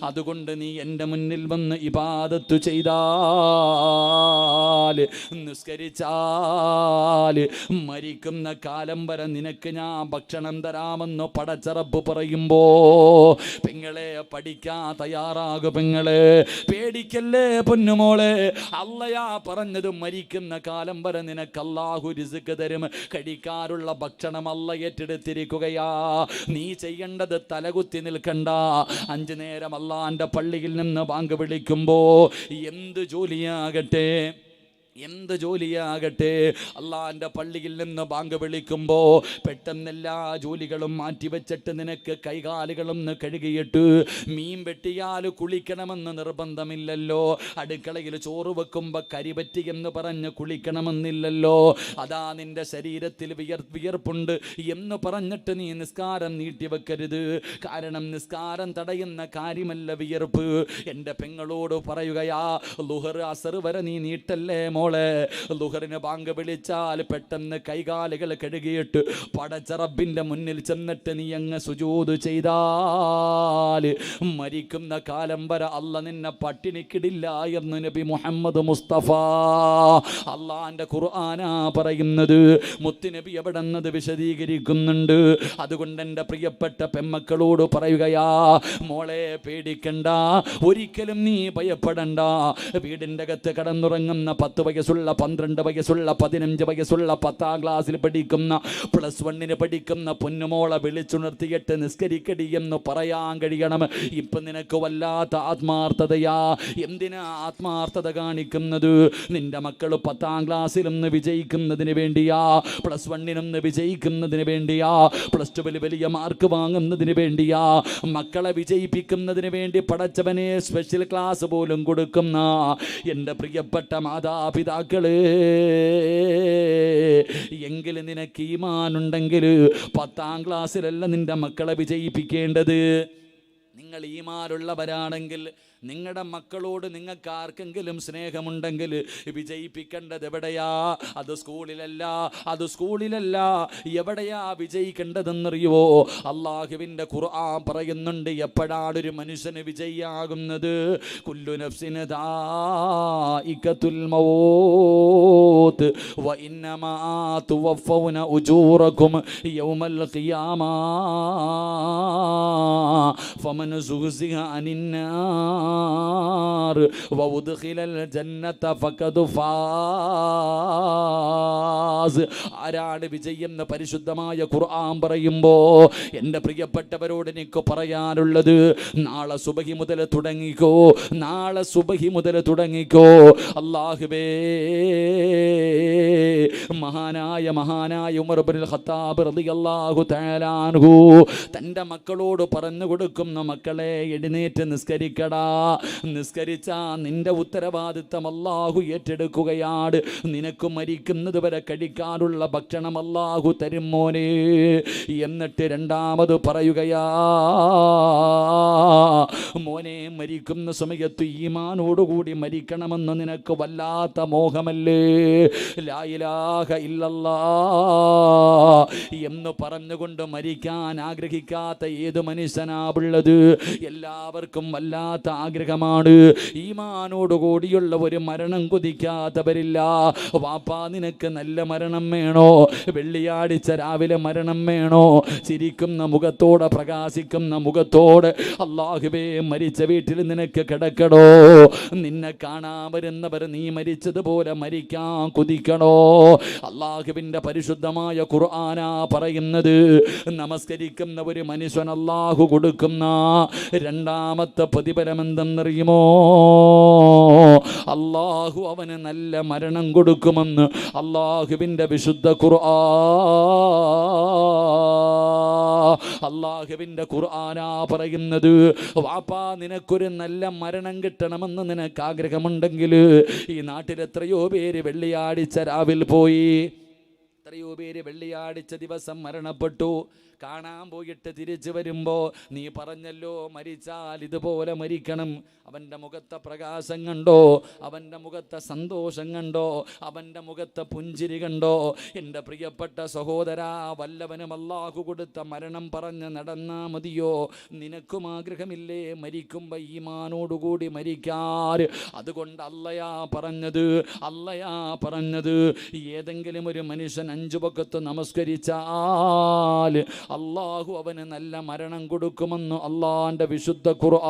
അതുകൊണ്ട് നീ എൻ്റെ മുന്നിൽ വന്ന് ഇബാദത്ത് ചെയ്താൽ, നിസ്കരിച്ചാൽ മരിക്കുന്ന കാലം വരെ നിനക്ക് ഞാൻ ഭക്ഷണം തരാമെന്ന് പടച്ച റബ്ബ് പറയുമ്പോ, പെങ്ങളെ പഠിക്കാൻ തയ്യാറാകു, പെങ്ങളെ പേടിക്കല്ലേ പൊന്നുമോളെ. അല്ലയാ പറഞ്ഞത്, മരിക്കുന്ന കാലം വരെ നിനക്ക് അല്ലാഹു റിസ്ക് തരും, കഴിക്കാനുള്ള ഭക്ഷണം അല്ല ഏറ്റെടുത്തിരിക്കുകയാ. നീ ചെയ്യേണ്ടത് തലകുത്തി നിൽക്കണ്ട. 5 നേരം അല്ലാഹുവിൻ്റെ പള്ളിയിൽ നിന്ന് ബാങ്ക് വിളിക്കുമ്പോ, എന്ത് ജോലിയാകട്ടെ, എന്ത് ജോലിയാകട്ടെ, അള്ളാൻ്റെ പള്ളിയിൽ നിന്ന് ബാങ്ക് വിളിക്കുമ്പോ പെട്ടെന്ന് എല്ലാ ജോലികളും മാറ്റിവെച്ചിട്ട് നിനക്ക് കൈകാലുകളൊന്ന് കഴുകിയിട്ട്, മീൻ വെട്ടിയാൽ കുളിക്കണമെന്ന് നിർബന്ധമില്ലല്ലോ, അടുക്കളയിൽ ചോറ് വെക്കുമ്പോൾ കരിപറ്റി എന്ന് പറഞ്ഞ് കുളിക്കണമെന്നില്ലല്ലോ. അതാ നിന്റെ ശരീരത്തിൽ വിയർപ്പുണ്ട് എന്ന് പറഞ്ഞിട്ട് നീ നിസ്കാരം നീട്ടിവെക്കരുത്. കാരണം നിസ്കാരം തടയുന്ന കാര്യമല്ല വിയർപ്പ്. എൻ്റെ പെങ്ങളോട് പറയുകയാ, ളുഹർ അസർ വരെ നീ നീട്ടല്ലേ മോളെ. ളുഹറിന് ബാങ്ക് വിളിച്ചാൽ പെട്ടെന്ന് കൈകാലുകൾ കഴുകിയിട്ട് പടച്ച റബ്ബിന്റെ മുന്നിൽ ചെന്നിട്ട് നീ അങ്ങ് സുജൂദ് ചെയ്താൽ മരിക്കുന്ന കാലം വരെ അല്ല നിന്നെ പട്ടിണിക്കിടില്ല എന്ന് നബി മുഹമ്മദ് മുസ്തഫ. അള്ളാന്റെ ഖുർആനാ പറയുന്നത്. മുത്തുനബി എവിടെന്നത് വിശദീകരിക്കുന്നുണ്ട്. അതുകൊണ്ട് എൻ്റെ പ്രിയപ്പെട്ട പെമ്മക്കളോട് പറയുകയാ, മോളെ പേടിക്കണ്ട, ഒരിക്കലും നീ ഭയപ്പെടണ്ട. വീടിൻ്റെ അകത്ത് കടന്നുറങ്ങുന്ന 10 വയസ്സുള്ള 12 വയസ്സുള്ള 15 വയസ്സുള്ള 10ാം ക്ലാസ്സിൽ പഠിക്കുന്ന +1 പഠിക്കുന്ന പൊന്നുമോളെ വിളിച്ചുണർത്തിയിട്ട് നിസ്കരിക്കടി എന്ന് പറയാൻ കഴിയണം. ഇപ്പം നിനക്ക് വല്ലാത്ത ആത്മാർത്ഥതയാ. എന്തിനാ ആത്മാർത്ഥത കാണിക്കുന്നത്? നിന്റെ മക്കൾ 10ാം ക്ലാസ്സിലൊന്ന് വിജയിക്കുന്നതിന് വേണ്ടിയാ, +1 വിജയിക്കുന്നതിന് വേണ്ടിയാ, +2 വലിയ മാർക്ക് വാങ്ങുന്നതിന് വേണ്ടിയാ, മക്കളെ വിജയിപ്പിക്കുന്നതിന് വേണ്ടി പടച്ചവനെ സ്പെഷ്യൽ ക്ലാസ് പോലും കൊടുക്കുന്ന എൻ്റെ പ്രിയപ്പെട്ട മാതാപിതാക്കളെ, എങ്കിൽ നിനക്ക് ഈമാനുണ്ടെങ്കിൽ 10ാം ക്ലാസ്സിലല്ല നിന്റെ മക്കളെ വിജയിപ്പിക്കേണ്ടത്. നിങ്ങൾ ഈമാനുള്ളവരാണെങ്കിൽ നിങ്ങളുടെ മക്കളോട് നിങ്ങൾക്ക് ആർക്കെങ്കിലും സ്നേഹമുണ്ടെങ്കിൽ വിജയിപ്പിക്കേണ്ടത് എവിടെയാ? അത് സ്കൂളിലല്ല, എവിടെയാ വിജയിക്കേണ്ടതെന്നറിയുവോ? അള്ളാഹുവിൻ്റെ ഖുർആൻ പറയുന്നുണ്ട്, എപ്പോഴാണ് ഒരു മനുഷ്യന് വിജയിയാകുന്നത്? കുല്ലു നഫ്സിൻ ദാഇഖത്തുൽ മൗത്ത് വ ഇന്നമാ തുവഫൗന ഉജൂറകും യൗമൽ ഖിയാമ ഫമൻ സുഹ്സിഹ അനിന്നാർ വഉദ്ഖിലൽ ജന്നത ഫഖദ് ഫാസ്. ആരാണ് വിജയം എന്ന് പരിശുദ്ധമായ ഖുർആൻ പറയുമ്പോ എൻ്റെ പ്രിയപ്പെട്ടവരോട് എനിക്ക് പറയാനുള്ളത്, നാളെ സുബഹി മുതൽ തുടങ്ങിക്കോ, നാളെ സുബഹി മുതൽ തുടങ്ങിക്കോ. അല്ലാഹുവേ, മഹാനായ ഉമർ ഇബ്നുൽ ഖത്താബ് റളിയല്ലാഹു തആല അൻഹു തൻ്റെ മക്കളോട് പറഞ്ഞു കൊടുക്കുന്ന, മക്കളെ എഴുന്നേറ്റ് നിസ്കരിക്കടാ. നിസ്കരിച്ചാ നിന്റെ ഉത്തരവാദിത്തം അല്ലാഹു ഏറ്റെടുക്കുകയാണ്. നിനക്ക് മരിക്കുന്നത് വരെ കഴിക്കാനുള്ള ഭക്ഷണം അല്ലാഹു തരും മോനെ. എന്നിട്ട് രണ്ടാമത് പറയുകയാ, മോനെ മരിക്കുന്ന സമയത്ത് ഈമാനോടുകൂടി മരിക്കണമെന്ന് നിനക്ക് വല്ലാത്ത മോഹമല്ലേ? ലാ ഇലാഹ ഇല്ലല്ലാഹ് എന്ന് പറഞ്ഞുകൊണ്ട് മരിക്കാൻ ആഗ്രഹിക്കാത്ത ഏത് മനുഷ്യനാണുള്ളത്? എല്ലാവർക്കും വല്ലാത്ത ആഗ്രഹമാണ്. ഈമാനോടുകൂടിയുള്ള ഒരു മരണം കൊതിക്കാത്തവരില്ല. വാപ്പാ നിനക്ക് നല്ല മരണം വേണോ? വെള്ളിയാഴ്ച രാവിലെ മരണം വേണോ? ചിരിക്കുന്ന മുഖത്തോടെ, പ്രകാശിക്കുന്ന മുഖത്തോടെ അല്ലാഹുവേ മരിച്ച വീട്ടിൽ നിനക്ക് കിടക്കണോ? നിന്നെ കാണാൻ വരുന്നവർ നീ മരിച്ചതുപോലെ മരിക്കാൻ കൊതിക്കണോ? അല്ലാഹുവിൻ്റെ പരിശുദ്ധമായ ഖുർആനാ പറയുന്നത്. നമസ്കരിക്കുന്ന ഒരു മനുഷ്യൻ അല്ലാഹു കൊടുക്കുന്ന രണ്ടാമത്തെ പ്രതിഫലം എന്തെന്നറിയുമോ? അല്ലാഹു അവന് നല്ല മരണം കൊടുക്കുമെന്ന് അല്ലാഹുവിൻ്റെ വിശുദ്ധ അല്ലാഹുവിൻ്റെ ഖുർആനാ പറയുന്നത്. വാപ്പാ നിനക്കൊരു നല്ല മരണം കിട്ടണമെന്ന് നിനക്ക് ആഗ്രഹമുണ്ടെങ്കിൽ ഈ നാട്ടിൽ എത്രയോ പേര് വെള്ളിയാഴ്ച രാവിലെ പോയി, എത്രയോ പേര് വെള്ളിയാഴ്ച ദിവസം മരണപ്പെട്ടു. കാണാൻ പോയിട്ട് തിരിച്ചു വരുമ്പോൾ നീ പറഞ്ഞല്ലോ മരിച്ചാൽ ഇതുപോലെ മരിക്കണം. അവൻ്റെ മുഖത്തെ പ്രകാശം കണ്ടോ? അവൻ്റെ മുഖത്തെ സന്തോഷം കണ്ടോ? അവൻ്റെ മുഖത്തെ പുഞ്ചിരി കണ്ടോ? എൻ്റെ പ്രിയപ്പെട്ട സഹോദരാ, വല്ലവനും അല്ലാഹു കൊടുത്ത മരണം പറഞ്ഞ് നടന്നാ മതിയോ? നിനക്കും ആഗ്രഹമില്ലേ മരിക്കുമ്പോൾ ഈമാനോടുകൂടി മരിക്കാൻ? അതുകൊണ്ട് അല്ലയാ പറഞ്ഞത് ഏതെങ്കിലും ഒരു മനുഷ്യൻ 5 വഖത്ത് നമസ്കരിച്ചാൽ അല്ലാഹു അവന് നല്ല മരണം കൊടുക്കുമെന്ന് അല്ലാഹുവിൻ്റെ വിശുദ്ധ ഖുർആൻ.